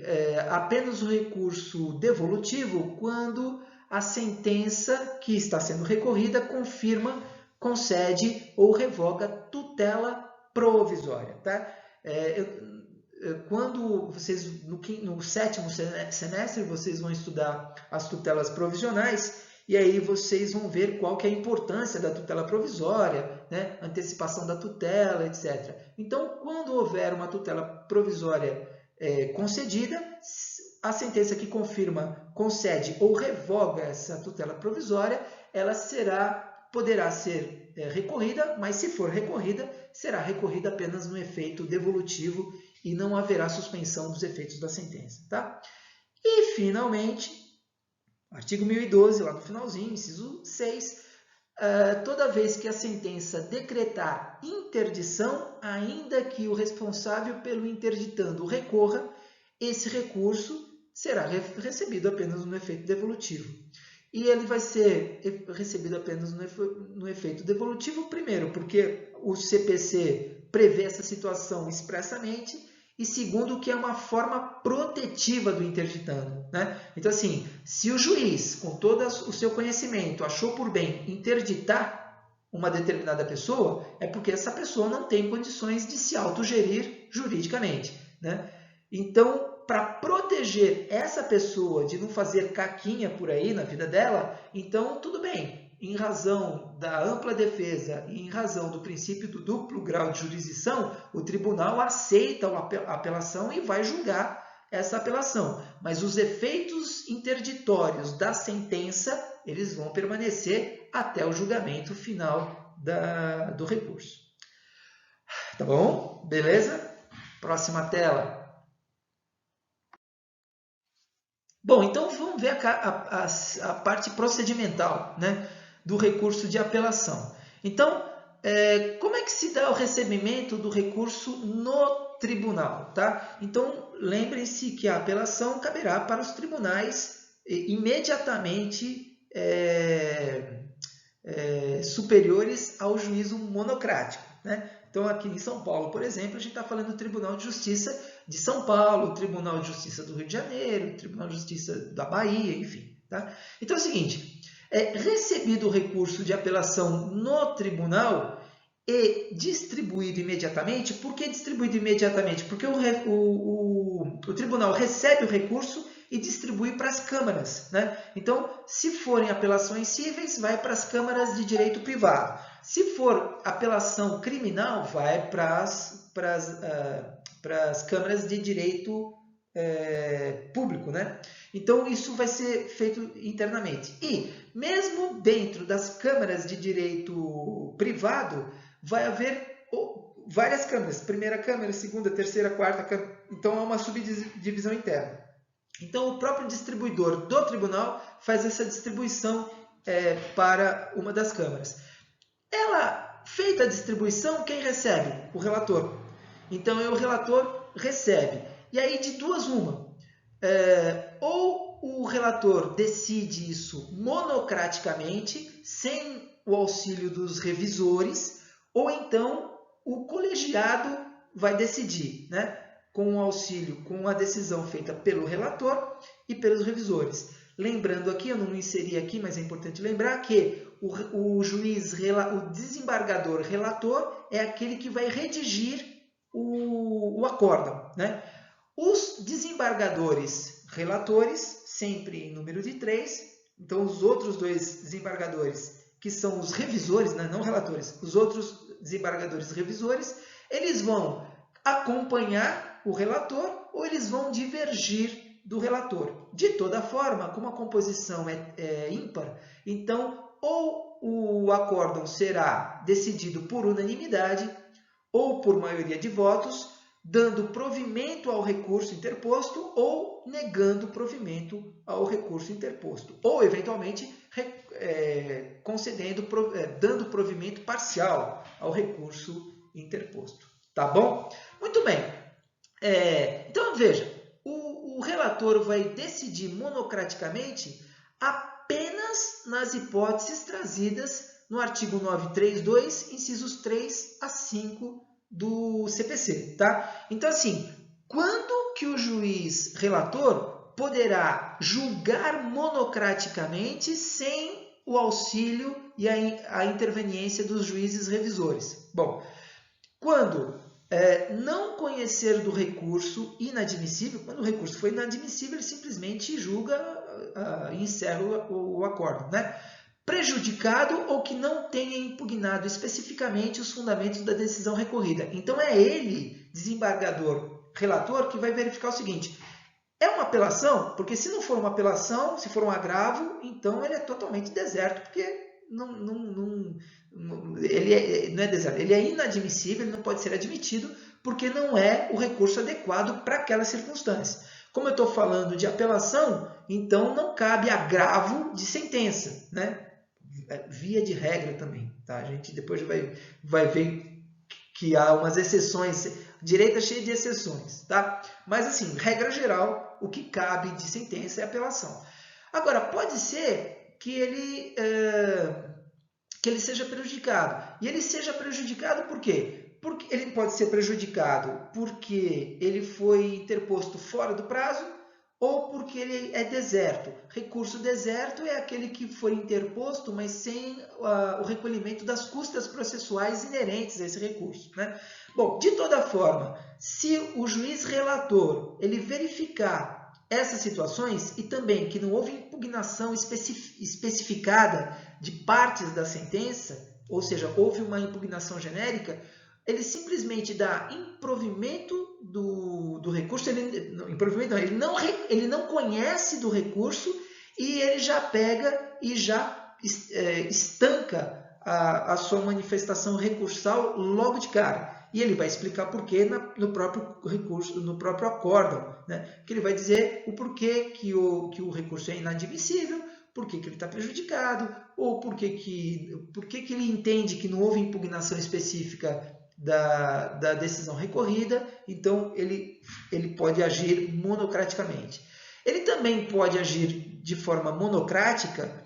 apenas o recurso devolutivo quando a sentença que está sendo recorrida confirma, concede ou revoga tutela provisória, tá? Quando vocês, no sétimo semestre, vocês vão estudar as tutelas provisionais, e aí vocês vão ver qual que é a importância da tutela provisória, né? Antecipação da tutela, etc. Então, quando houver uma tutela provisória concedida, a sentença que confirma, concede ou revoga essa tutela provisória, ela poderá ser recorrida, mas se for recorrida, será recorrida apenas no efeito devolutivo e não haverá suspensão dos efeitos da sentença, tá? E, finalmente, artigo 1012, lá no finalzinho, inciso 6, toda vez que a sentença decretar interdição, ainda que o responsável pelo interditando recorra, esse recurso será recebido apenas no efeito devolutivo. E ele vai ser recebido apenas no efeito devolutivo, primeiro, porque o CPC prevê essa situação expressamente, e segundo, que é uma forma protetiva do interditando, né? Então, assim, se o juiz, com todo o seu conhecimento, achou por bem interditar uma determinada pessoa, é porque essa pessoa não tem condições de se autogerir juridicamente, né? Então, para proteger essa pessoa de não fazer caquinha por aí na vida dela, então tudo bem. Em razão da ampla defesa e em razão do princípio do duplo grau de jurisdição, o tribunal aceita a apelação e vai julgar essa apelação. Mas os efeitos interditórios da sentença, eles vão permanecer até o julgamento final do recurso. Tá bom? Beleza? Próxima tela. Bom, então vamos ver a parte procedimental, né, do recurso de apelação. Então, como é que se dá o recebimento do recurso no tribunal? Tá? Então, lembrem-se que a apelação caberá para os tribunais imediatamente superiores ao juízo monocrático, né? Então, aqui em São Paulo, por exemplo, a gente está falando do Tribunal de Justiça de São Paulo, Tribunal de Justiça do Rio de Janeiro, Tribunal de Justiça da Bahia, enfim. Tá? Então é o seguinte, recebido o recurso de apelação no tribunal, e distribuído imediatamente. Por que distribuído imediatamente? Porque o tribunal recebe o recurso e distribui para as câmaras, né? Então, se forem apelações cíveis, vai para as câmaras de direito privado. Se for apelação criminal, vai para as câmaras de direito público, né? Então, isso vai ser feito internamente. E, mesmo dentro das câmaras de direito privado, vai haver várias câmaras. Primeira câmara, segunda, terceira, quarta câmara. Então, há uma subdivisão interna. Então, o próprio distribuidor do tribunal faz essa distribuição para uma das câmaras. Feita a distribuição, quem recebe? O relator. Então, o relator recebe. E aí, de duas, uma. Ou o relator decide isso monocraticamente, sem o auxílio dos revisores, ou então o colegiado vai decidir, né? Com o auxílio, com a decisão feita pelo relator e pelos revisores. Lembrando aqui, eu não inseri aqui, mas é importante lembrar que o juiz, o desembargador relator é aquele que vai redigir o acórdão, né? Os desembargadores relatores, sempre em número de 3, então os outros 2 desembargadores, que são os revisores, né? Não relatores, os outros desembargadores revisores, eles vão acompanhar o relator ou eles vão divergir do relator. De toda forma, como a composição é ímpar, então ou o acórdão será decidido por unanimidade ou por maioria de votos, dando provimento ao recurso interposto ou negando provimento ao recurso interposto. Ou, eventualmente, dando provimento parcial ao recurso interposto. Tá bom? Muito bem. Então, veja, o relator vai decidir monocraticamente apenas nas hipóteses trazidas no artigo 932, incisos 3 a 5 do CPC, tá? Então, assim, quando que o juiz relator poderá julgar monocraticamente sem o auxílio e a interveniência dos juízes revisores? Bom, quando não conhecer do recurso inadmissível, quando o recurso foi inadmissível, ele simplesmente julga e encerra o acordo, né? Prejudicado ou que não tenha impugnado especificamente os fundamentos da decisão recorrida. Então, é ele, desembargador relator, que vai verificar o seguinte: é uma apelação? Porque se não for uma apelação, se for um agravo, então ele é totalmente deserto, porque ele não é deserto, ele é inadmissível, ele não pode ser admitido, porque não é o recurso adequado para aquela circunstância. Como eu estou falando de apelação, então não cabe agravo de sentença, né? Via de regra também, tá? A gente depois vai ver que há umas exceções, direito é cheio de exceções, tá? Mas assim, regra geral, o que cabe de sentença é apelação. Agora, pode ser que ele seja prejudicado. E ele seja prejudicado por quê? Porque ele pode ser prejudicado porque ele foi interposto fora do prazo, ou porque ele é deserto. Recurso deserto é aquele que foi interposto, mas sem o recolhimento das custas processuais inerentes a esse recurso, né? Bom, de toda forma, se o juiz relator ele verificar essas situações e também que não houve impugnação especificada de partes da sentença, ou seja, houve uma impugnação genérica, ele simplesmente dá improvimento do recurso, ele não conhece do recurso e ele já pega e já estanca a sua manifestação recursal logo de cara. E ele vai explicar por quê no próprio recurso, no próprio acórdão, né? Que ele vai dizer o porquê que o recurso é inadmissível, por que ele está prejudicado, ou por que ele entende que não houve impugnação específica da decisão recorrida, então ele pode agir monocraticamente. Ele também pode agir de forma monocrática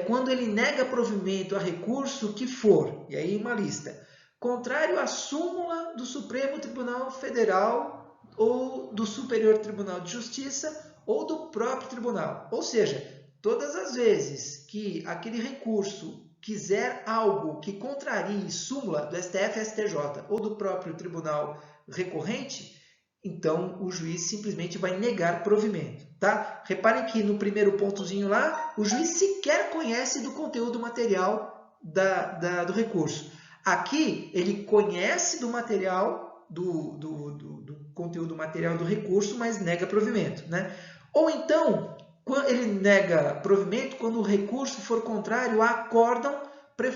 quando ele nega provimento a recurso que for, e aí uma lista, contrário à súmula do Supremo Tribunal Federal ou do Superior Tribunal de Justiça ou do próprio tribunal. Ou seja, todas as vezes que aquele recurso quiser algo que contrarie súmula do STF, STJ ou do próprio tribunal recorrente, então o juiz simplesmente vai negar provimento. Tá? Reparem que no primeiro pontozinho lá, o juiz sequer conhece do conteúdo material do recurso. Aqui, ele conhece do material, do conteúdo material do recurso, mas nega provimento. Né? Ou então, ele nega provimento quando o recurso for contrário a acórdão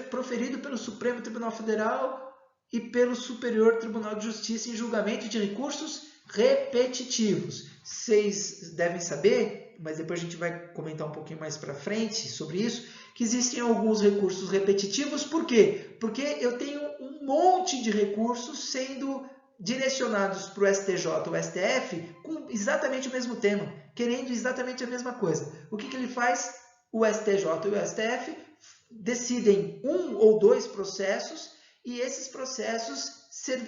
proferido pelo Supremo Tribunal Federal e pelo Superior Tribunal de Justiça em julgamento de recursos repetitivos. Vocês devem saber, mas depois a gente vai comentar um pouquinho mais para frente sobre isso, que existem alguns recursos repetitivos. Por quê? Porque eu tenho um monte de recursos sendo direcionados para o STJ ou STF com exatamente o mesmo tema, querendo exatamente a mesma coisa. O que ele faz? O STJ e o STF decidem um ou dois processos e esses processos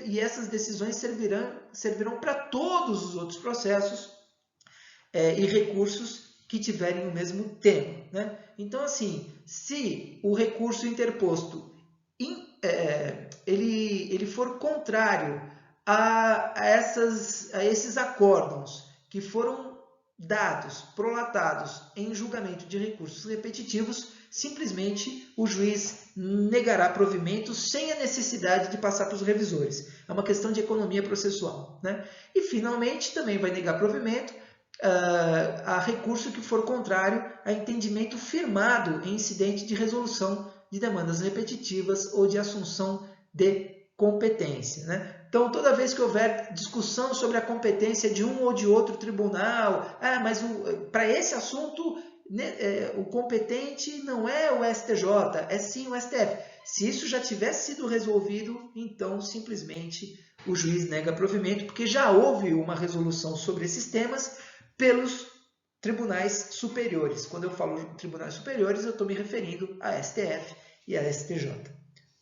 e essas decisões servirão para todos os outros processos e recursos que tiverem o mesmo tema. Né? Então, assim, se o recurso interposto ele for contrário a esses acórdãos que foram dados, prolatados em julgamento de recursos repetitivos, simplesmente o juiz negará provimento sem a necessidade de passar para os revisores. É uma questão de economia processual. Né? E, finalmente, também vai negar provimento a recurso que for contrário a entendimento firmado em incidente de resolução de demandas repetitivas ou de assunção de competência. Né? Então, toda vez que houver discussão sobre a competência de um ou de outro tribunal, mas para esse assunto o competente não é o STJ, é sim o STF. Se isso já tivesse sido resolvido, então simplesmente o juiz nega provimento, porque já houve uma resolução sobre esses temas pelos tribunais superiores. Quando eu falo tribunais superiores, eu estou me referindo a STF e a STJ.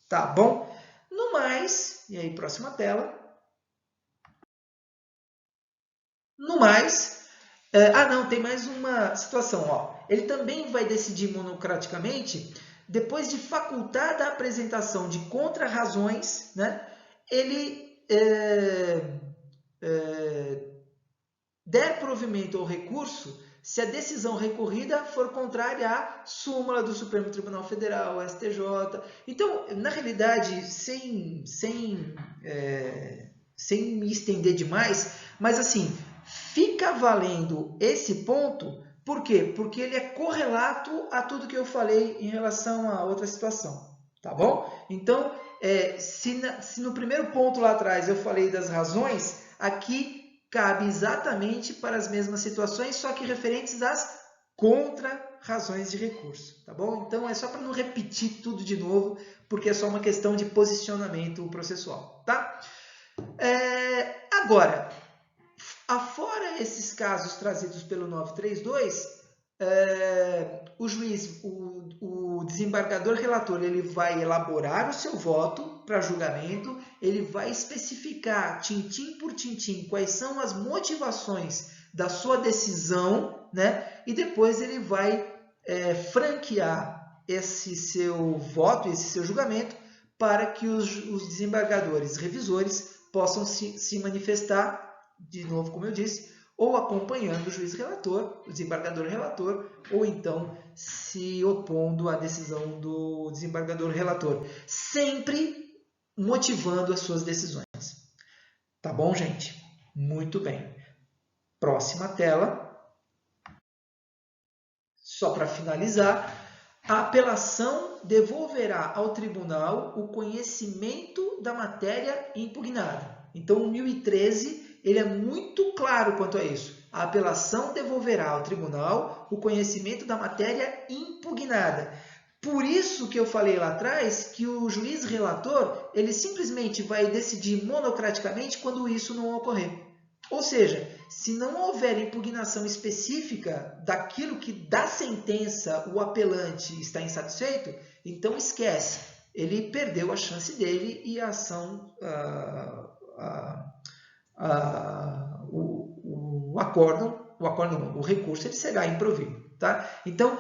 Tá bom? No mais, e aí próxima tela. No mais, não, tem mais uma situação. Ó. Ele também vai decidir monocraticamente, depois de facultada a apresentação de contrarrazões, né, ele der provimento ao recurso se a decisão recorrida for contrária à súmula do Supremo Tribunal Federal, STJ. Então, na realidade, sem me estender demais, mas assim, fica valendo esse ponto, por quê? Porque ele é correlato a tudo que eu falei em relação a outra situação, tá bom? Então, se no primeiro ponto lá atrás eu falei das razões, aqui cabe exatamente para as mesmas situações, só que referentes às contra-razões de recurso, tá bom? Então, é só para não repetir tudo de novo, porque é só uma questão de posicionamento processual, tá? Agora, afora esses casos trazidos pelo 932, o juiz, o desembargador relator, ele vai elaborar o seu voto para julgamento, ele vai especificar, tintim por tintim, quais são as motivações da sua decisão, né? E depois ele vai franquear esse seu voto, esse seu julgamento, para que os desembargadores revisores possam se manifestar, de novo, como eu disse, ou acompanhando o juiz relator, o desembargador relator, ou então se opondo à decisão do desembargador relator. Sempre motivando as suas decisões. Tá bom, gente? Muito bem. Próxima tela. Só para finalizar, a apelação devolverá ao tribunal o conhecimento da matéria impugnada. Então, o 1013 ele é muito claro quanto a isso. A apelação devolverá ao tribunal o conhecimento da matéria impugnada. Por isso que eu falei lá atrás que o juiz relator ele simplesmente vai decidir monocraticamente quando isso não ocorrer. Ou seja, se não houver impugnação específica daquilo que da sentença o apelante está insatisfeito, então esquece. Ele perdeu a chance dele e a ação, o recurso ele será improvido. Tá? Então,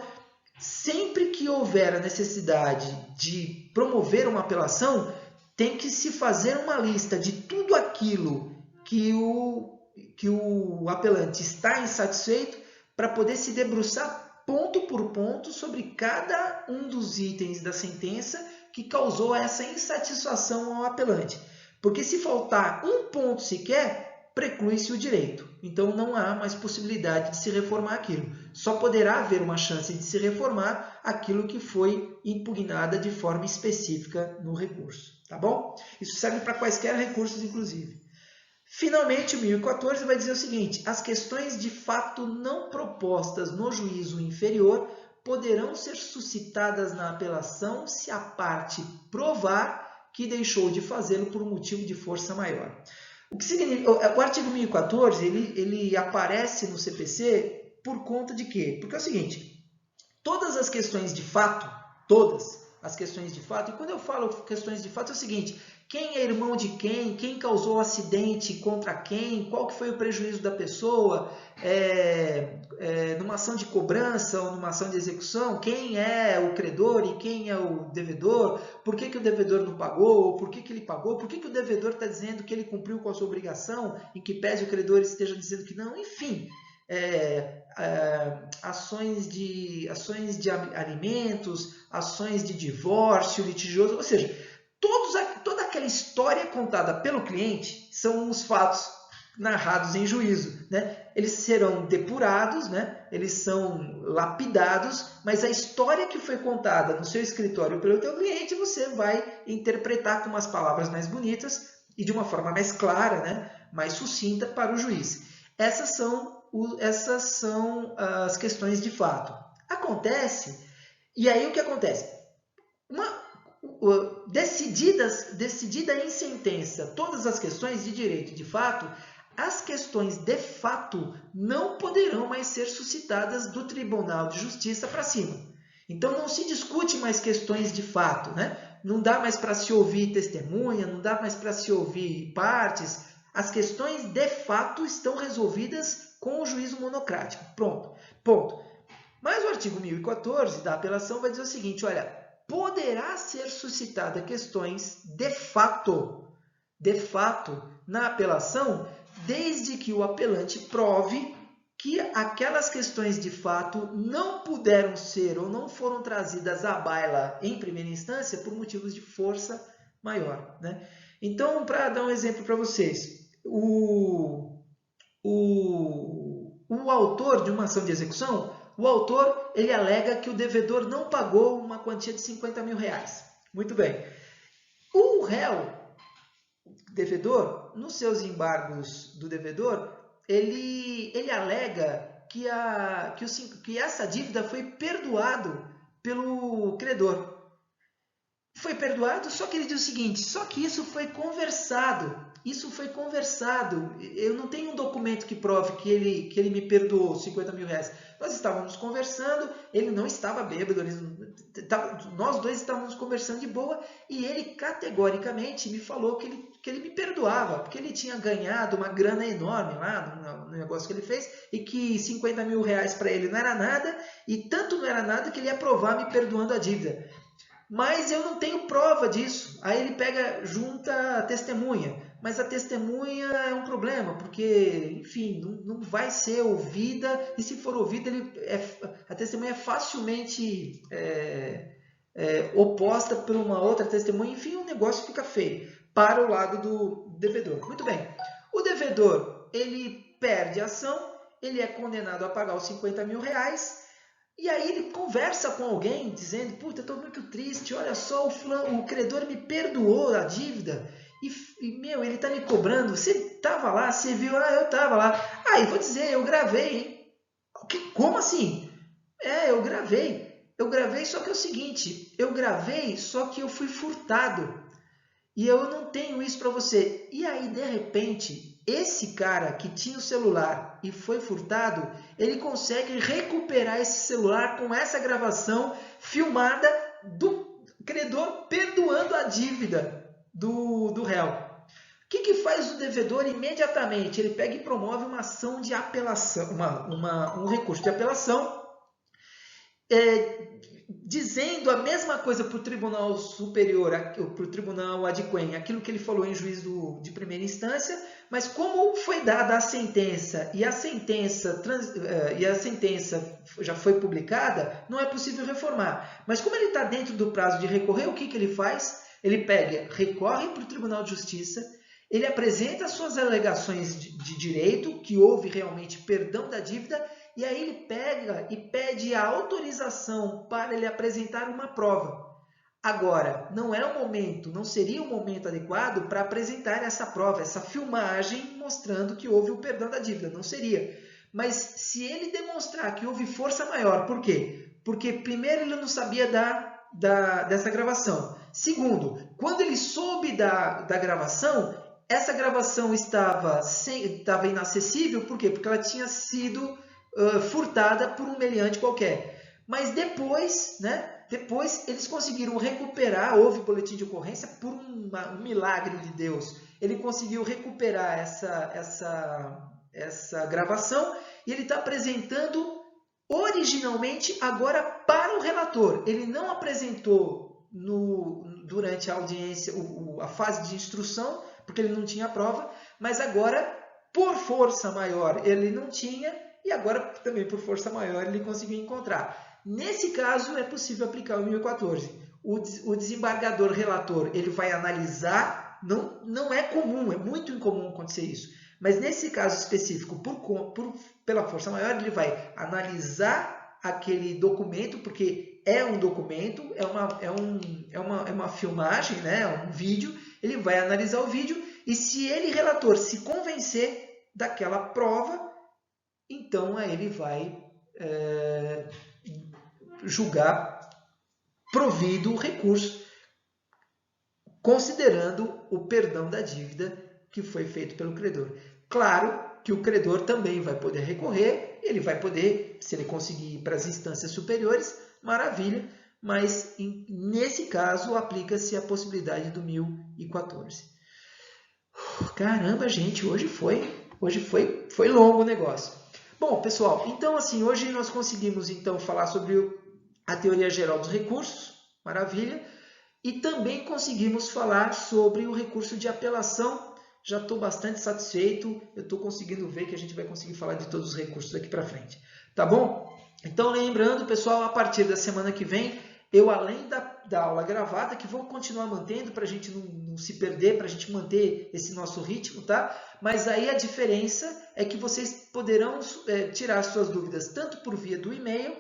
sempre que houver a necessidade de promover uma apelação, tem que se fazer uma lista de tudo aquilo que o apelante está insatisfeito para poder se debruçar ponto por ponto sobre cada um dos itens da sentença que causou essa insatisfação ao apelante. Porque se faltar um ponto sequer, preclui-se o direito. Então não há mais possibilidade de se reformar aquilo. Só poderá haver uma chance de se reformar aquilo que foi impugnada de forma específica no recurso. Tá bom? Isso serve para quaisquer recursos, inclusive. Finalmente, o 1014 vai dizer o seguinte: as questões de fato não propostas no juízo inferior poderão ser suscitadas na apelação se a parte provar que deixou de fazê-lo por um motivo de força maior. O que significa? O artigo 1014 ele aparece no CPC por conta de quê? Porque é o seguinte: todas as questões de fato, todas as questões de fato, e quando eu falo questões de fato é o seguinte: quem é irmão de quem causou o acidente contra quem, qual que foi o prejuízo da pessoa, numa ação de cobrança ou numa ação de execução, quem é o credor e quem é o devedor, por que o devedor não pagou, ou por que ele pagou, por que o devedor está dizendo que ele cumpriu com a sua obrigação, em que pese o credor esteja dizendo que não, enfim, ações de alimentos, ações de divórcio litigioso, ou seja, toda aquela história contada pelo cliente são os fatos narrados em juízo, né? Eles serão depurados, né? Eles são lapidados, mas a história que foi contada no seu escritório pelo teu cliente, você vai interpretar com umas palavras mais bonitas e de uma forma mais clara, né? Mais sucinta para o juiz. Essas são as questões de fato. Acontece, e aí o que acontece? Decidida em sentença todas as questões de direito de fato, as questões de fato não poderão mais ser suscitadas do Tribunal de Justiça para cima. Então não se discute mais questões de fato, né? Não dá mais para se ouvir testemunha, não dá mais para se ouvir partes. As questões de fato estão resolvidas com o juízo monocrático. Pronto. Ponto. Mas o artigo 1014 da apelação vai dizer o seguinte: olha, poderá ser suscitada questões de fato na apelação, desde que o apelante prove que aquelas questões de fato não puderam ser ou não foram trazidas à baila em primeira instância por motivos de força maior, né? Então, para dar um exemplo para vocês, o autor de uma ação de execução, o autor ele alega que o devedor não pagou uma quantia de 50 mil reais. Muito bem. O réu, devedor, nos seus embargos do devedor, ele alega que essa dívida foi perdoado pelo credor. Foi perdoado, só que ele diz o seguinte: só que isso foi conversado. Eu não tenho um documento que prove que ele me perdoou 50 mil reais. Nós estávamos conversando, ele não estava bêbado, nós dois estávamos conversando de boa e ele categoricamente me falou que ele me perdoava, porque ele tinha ganhado uma grana enorme lá no negócio que ele fez e que 50 mil reais para ele não era nada, e tanto não era nada que ele ia aprovar me perdoando a dívida. Mas eu não tenho prova disso. Aí ele junta a testemunha. Mas a testemunha é um problema, porque, enfim, não vai ser ouvida. E se for ouvida, a testemunha é facilmente oposta por uma outra testemunha. Enfim, o negócio fica feio para o lado do devedor. Muito bem. O devedor, ele perde a ação, ele é condenado a pagar os 50 mil reais. E aí ele conversa com alguém, dizendo: puta, eu estou muito triste, olha só, o credor me perdoou a dívida, ele está me cobrando, você estava lá, você viu? Eu estava lá. Eu vou dizer, eu gravei, hein? Como assim? Eu gravei, só que é o seguinte, eu gravei, só que eu fui furtado, e eu não tenho isso para você. E aí, de repente, esse cara que tinha o celular e foi furtado, ele consegue recuperar esse celular com essa gravação filmada do credor perdoando a dívida do réu. O que faz o devedor imediatamente? Ele pega e promove uma ação de apelação, um recurso de apelação, dizendo a mesma coisa para o Tribunal Superior, para o Tribunal ad quem, aquilo que ele falou em juízo de primeira instância, mas como foi dada a sentença e a sentença já foi publicada, não é possível reformar. Mas como ele está dentro do prazo de recorrer, o que ele faz? Ele recorre para o Tribunal de Justiça, ele apresenta as suas alegações de direito, que houve realmente perdão da dívida, e aí ele pega e pede a autorização para ele apresentar uma prova. Agora, não seria o momento adequado para apresentar essa prova, essa filmagem mostrando que houve o perdão da dívida, não seria. Mas se ele demonstrar que houve força maior, por quê? Porque primeiro ele não sabia dessa gravação. Segundo, quando ele soube da gravação, essa gravação estava inacessível, por quê? Porque ela tinha sido furtada por um meliante qualquer. Mas depois, depois eles conseguiram recuperar, houve boletim de ocorrência por um milagre de Deus. Ele conseguiu recuperar essa gravação e ele está apresentando originalmente agora para o relator. Ele não apresentou durante a audiência, a fase de instrução, porque ele não tinha prova, mas agora, por força maior, ele não tinha, e agora também por força maior ele conseguiu encontrar. Nesse caso é possível aplicar o 1014. O desembargador relator ele vai analisar, não é comum, é muito incomum acontecer isso, mas nesse caso específico, pela força maior, ele vai analisar aquele documento, porque é um documento, é uma filmagem, é um vídeo, ele vai analisar o vídeo e se ele, relator, se convencer daquela prova, então aí ele vai julgar provido o recurso, considerando o perdão da dívida que foi feito pelo credor. Claro que o credor também vai poder recorrer, ele vai poder, se ele conseguir ir para as instâncias superiores, maravilha, mas nesse caso aplica-se a possibilidade do 1014. Caramba, gente, hoje foi longo o negócio. Bom, pessoal, então assim, hoje nós conseguimos então falar sobre a teoria geral dos recursos, maravilha, e também conseguimos falar sobre o recurso de apelação. Já estou bastante satisfeito, eu estou conseguindo ver que a gente vai conseguir falar de todos os recursos daqui para frente. Tá bom? Então, lembrando, pessoal, a partir da semana que vem, eu além da aula gravada, que vou continuar mantendo para a gente não se perder, para a gente manter esse nosso ritmo, tá? Mas aí a diferença é que vocês poderão tirar suas dúvidas tanto por via do e-mail,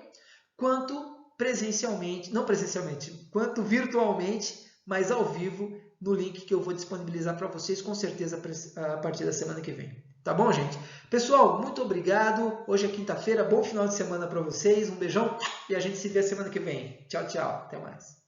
quanto presencialmente, não presencialmente, quanto virtualmente, mas ao vivo, no link que eu vou disponibilizar para vocês, com certeza, a partir da semana que vem. Tá bom, gente? Pessoal, muito obrigado. Hoje é quinta-feira. Bom final de semana para vocês. Um beijão e a gente se vê semana que vem. Tchau, tchau. Até mais.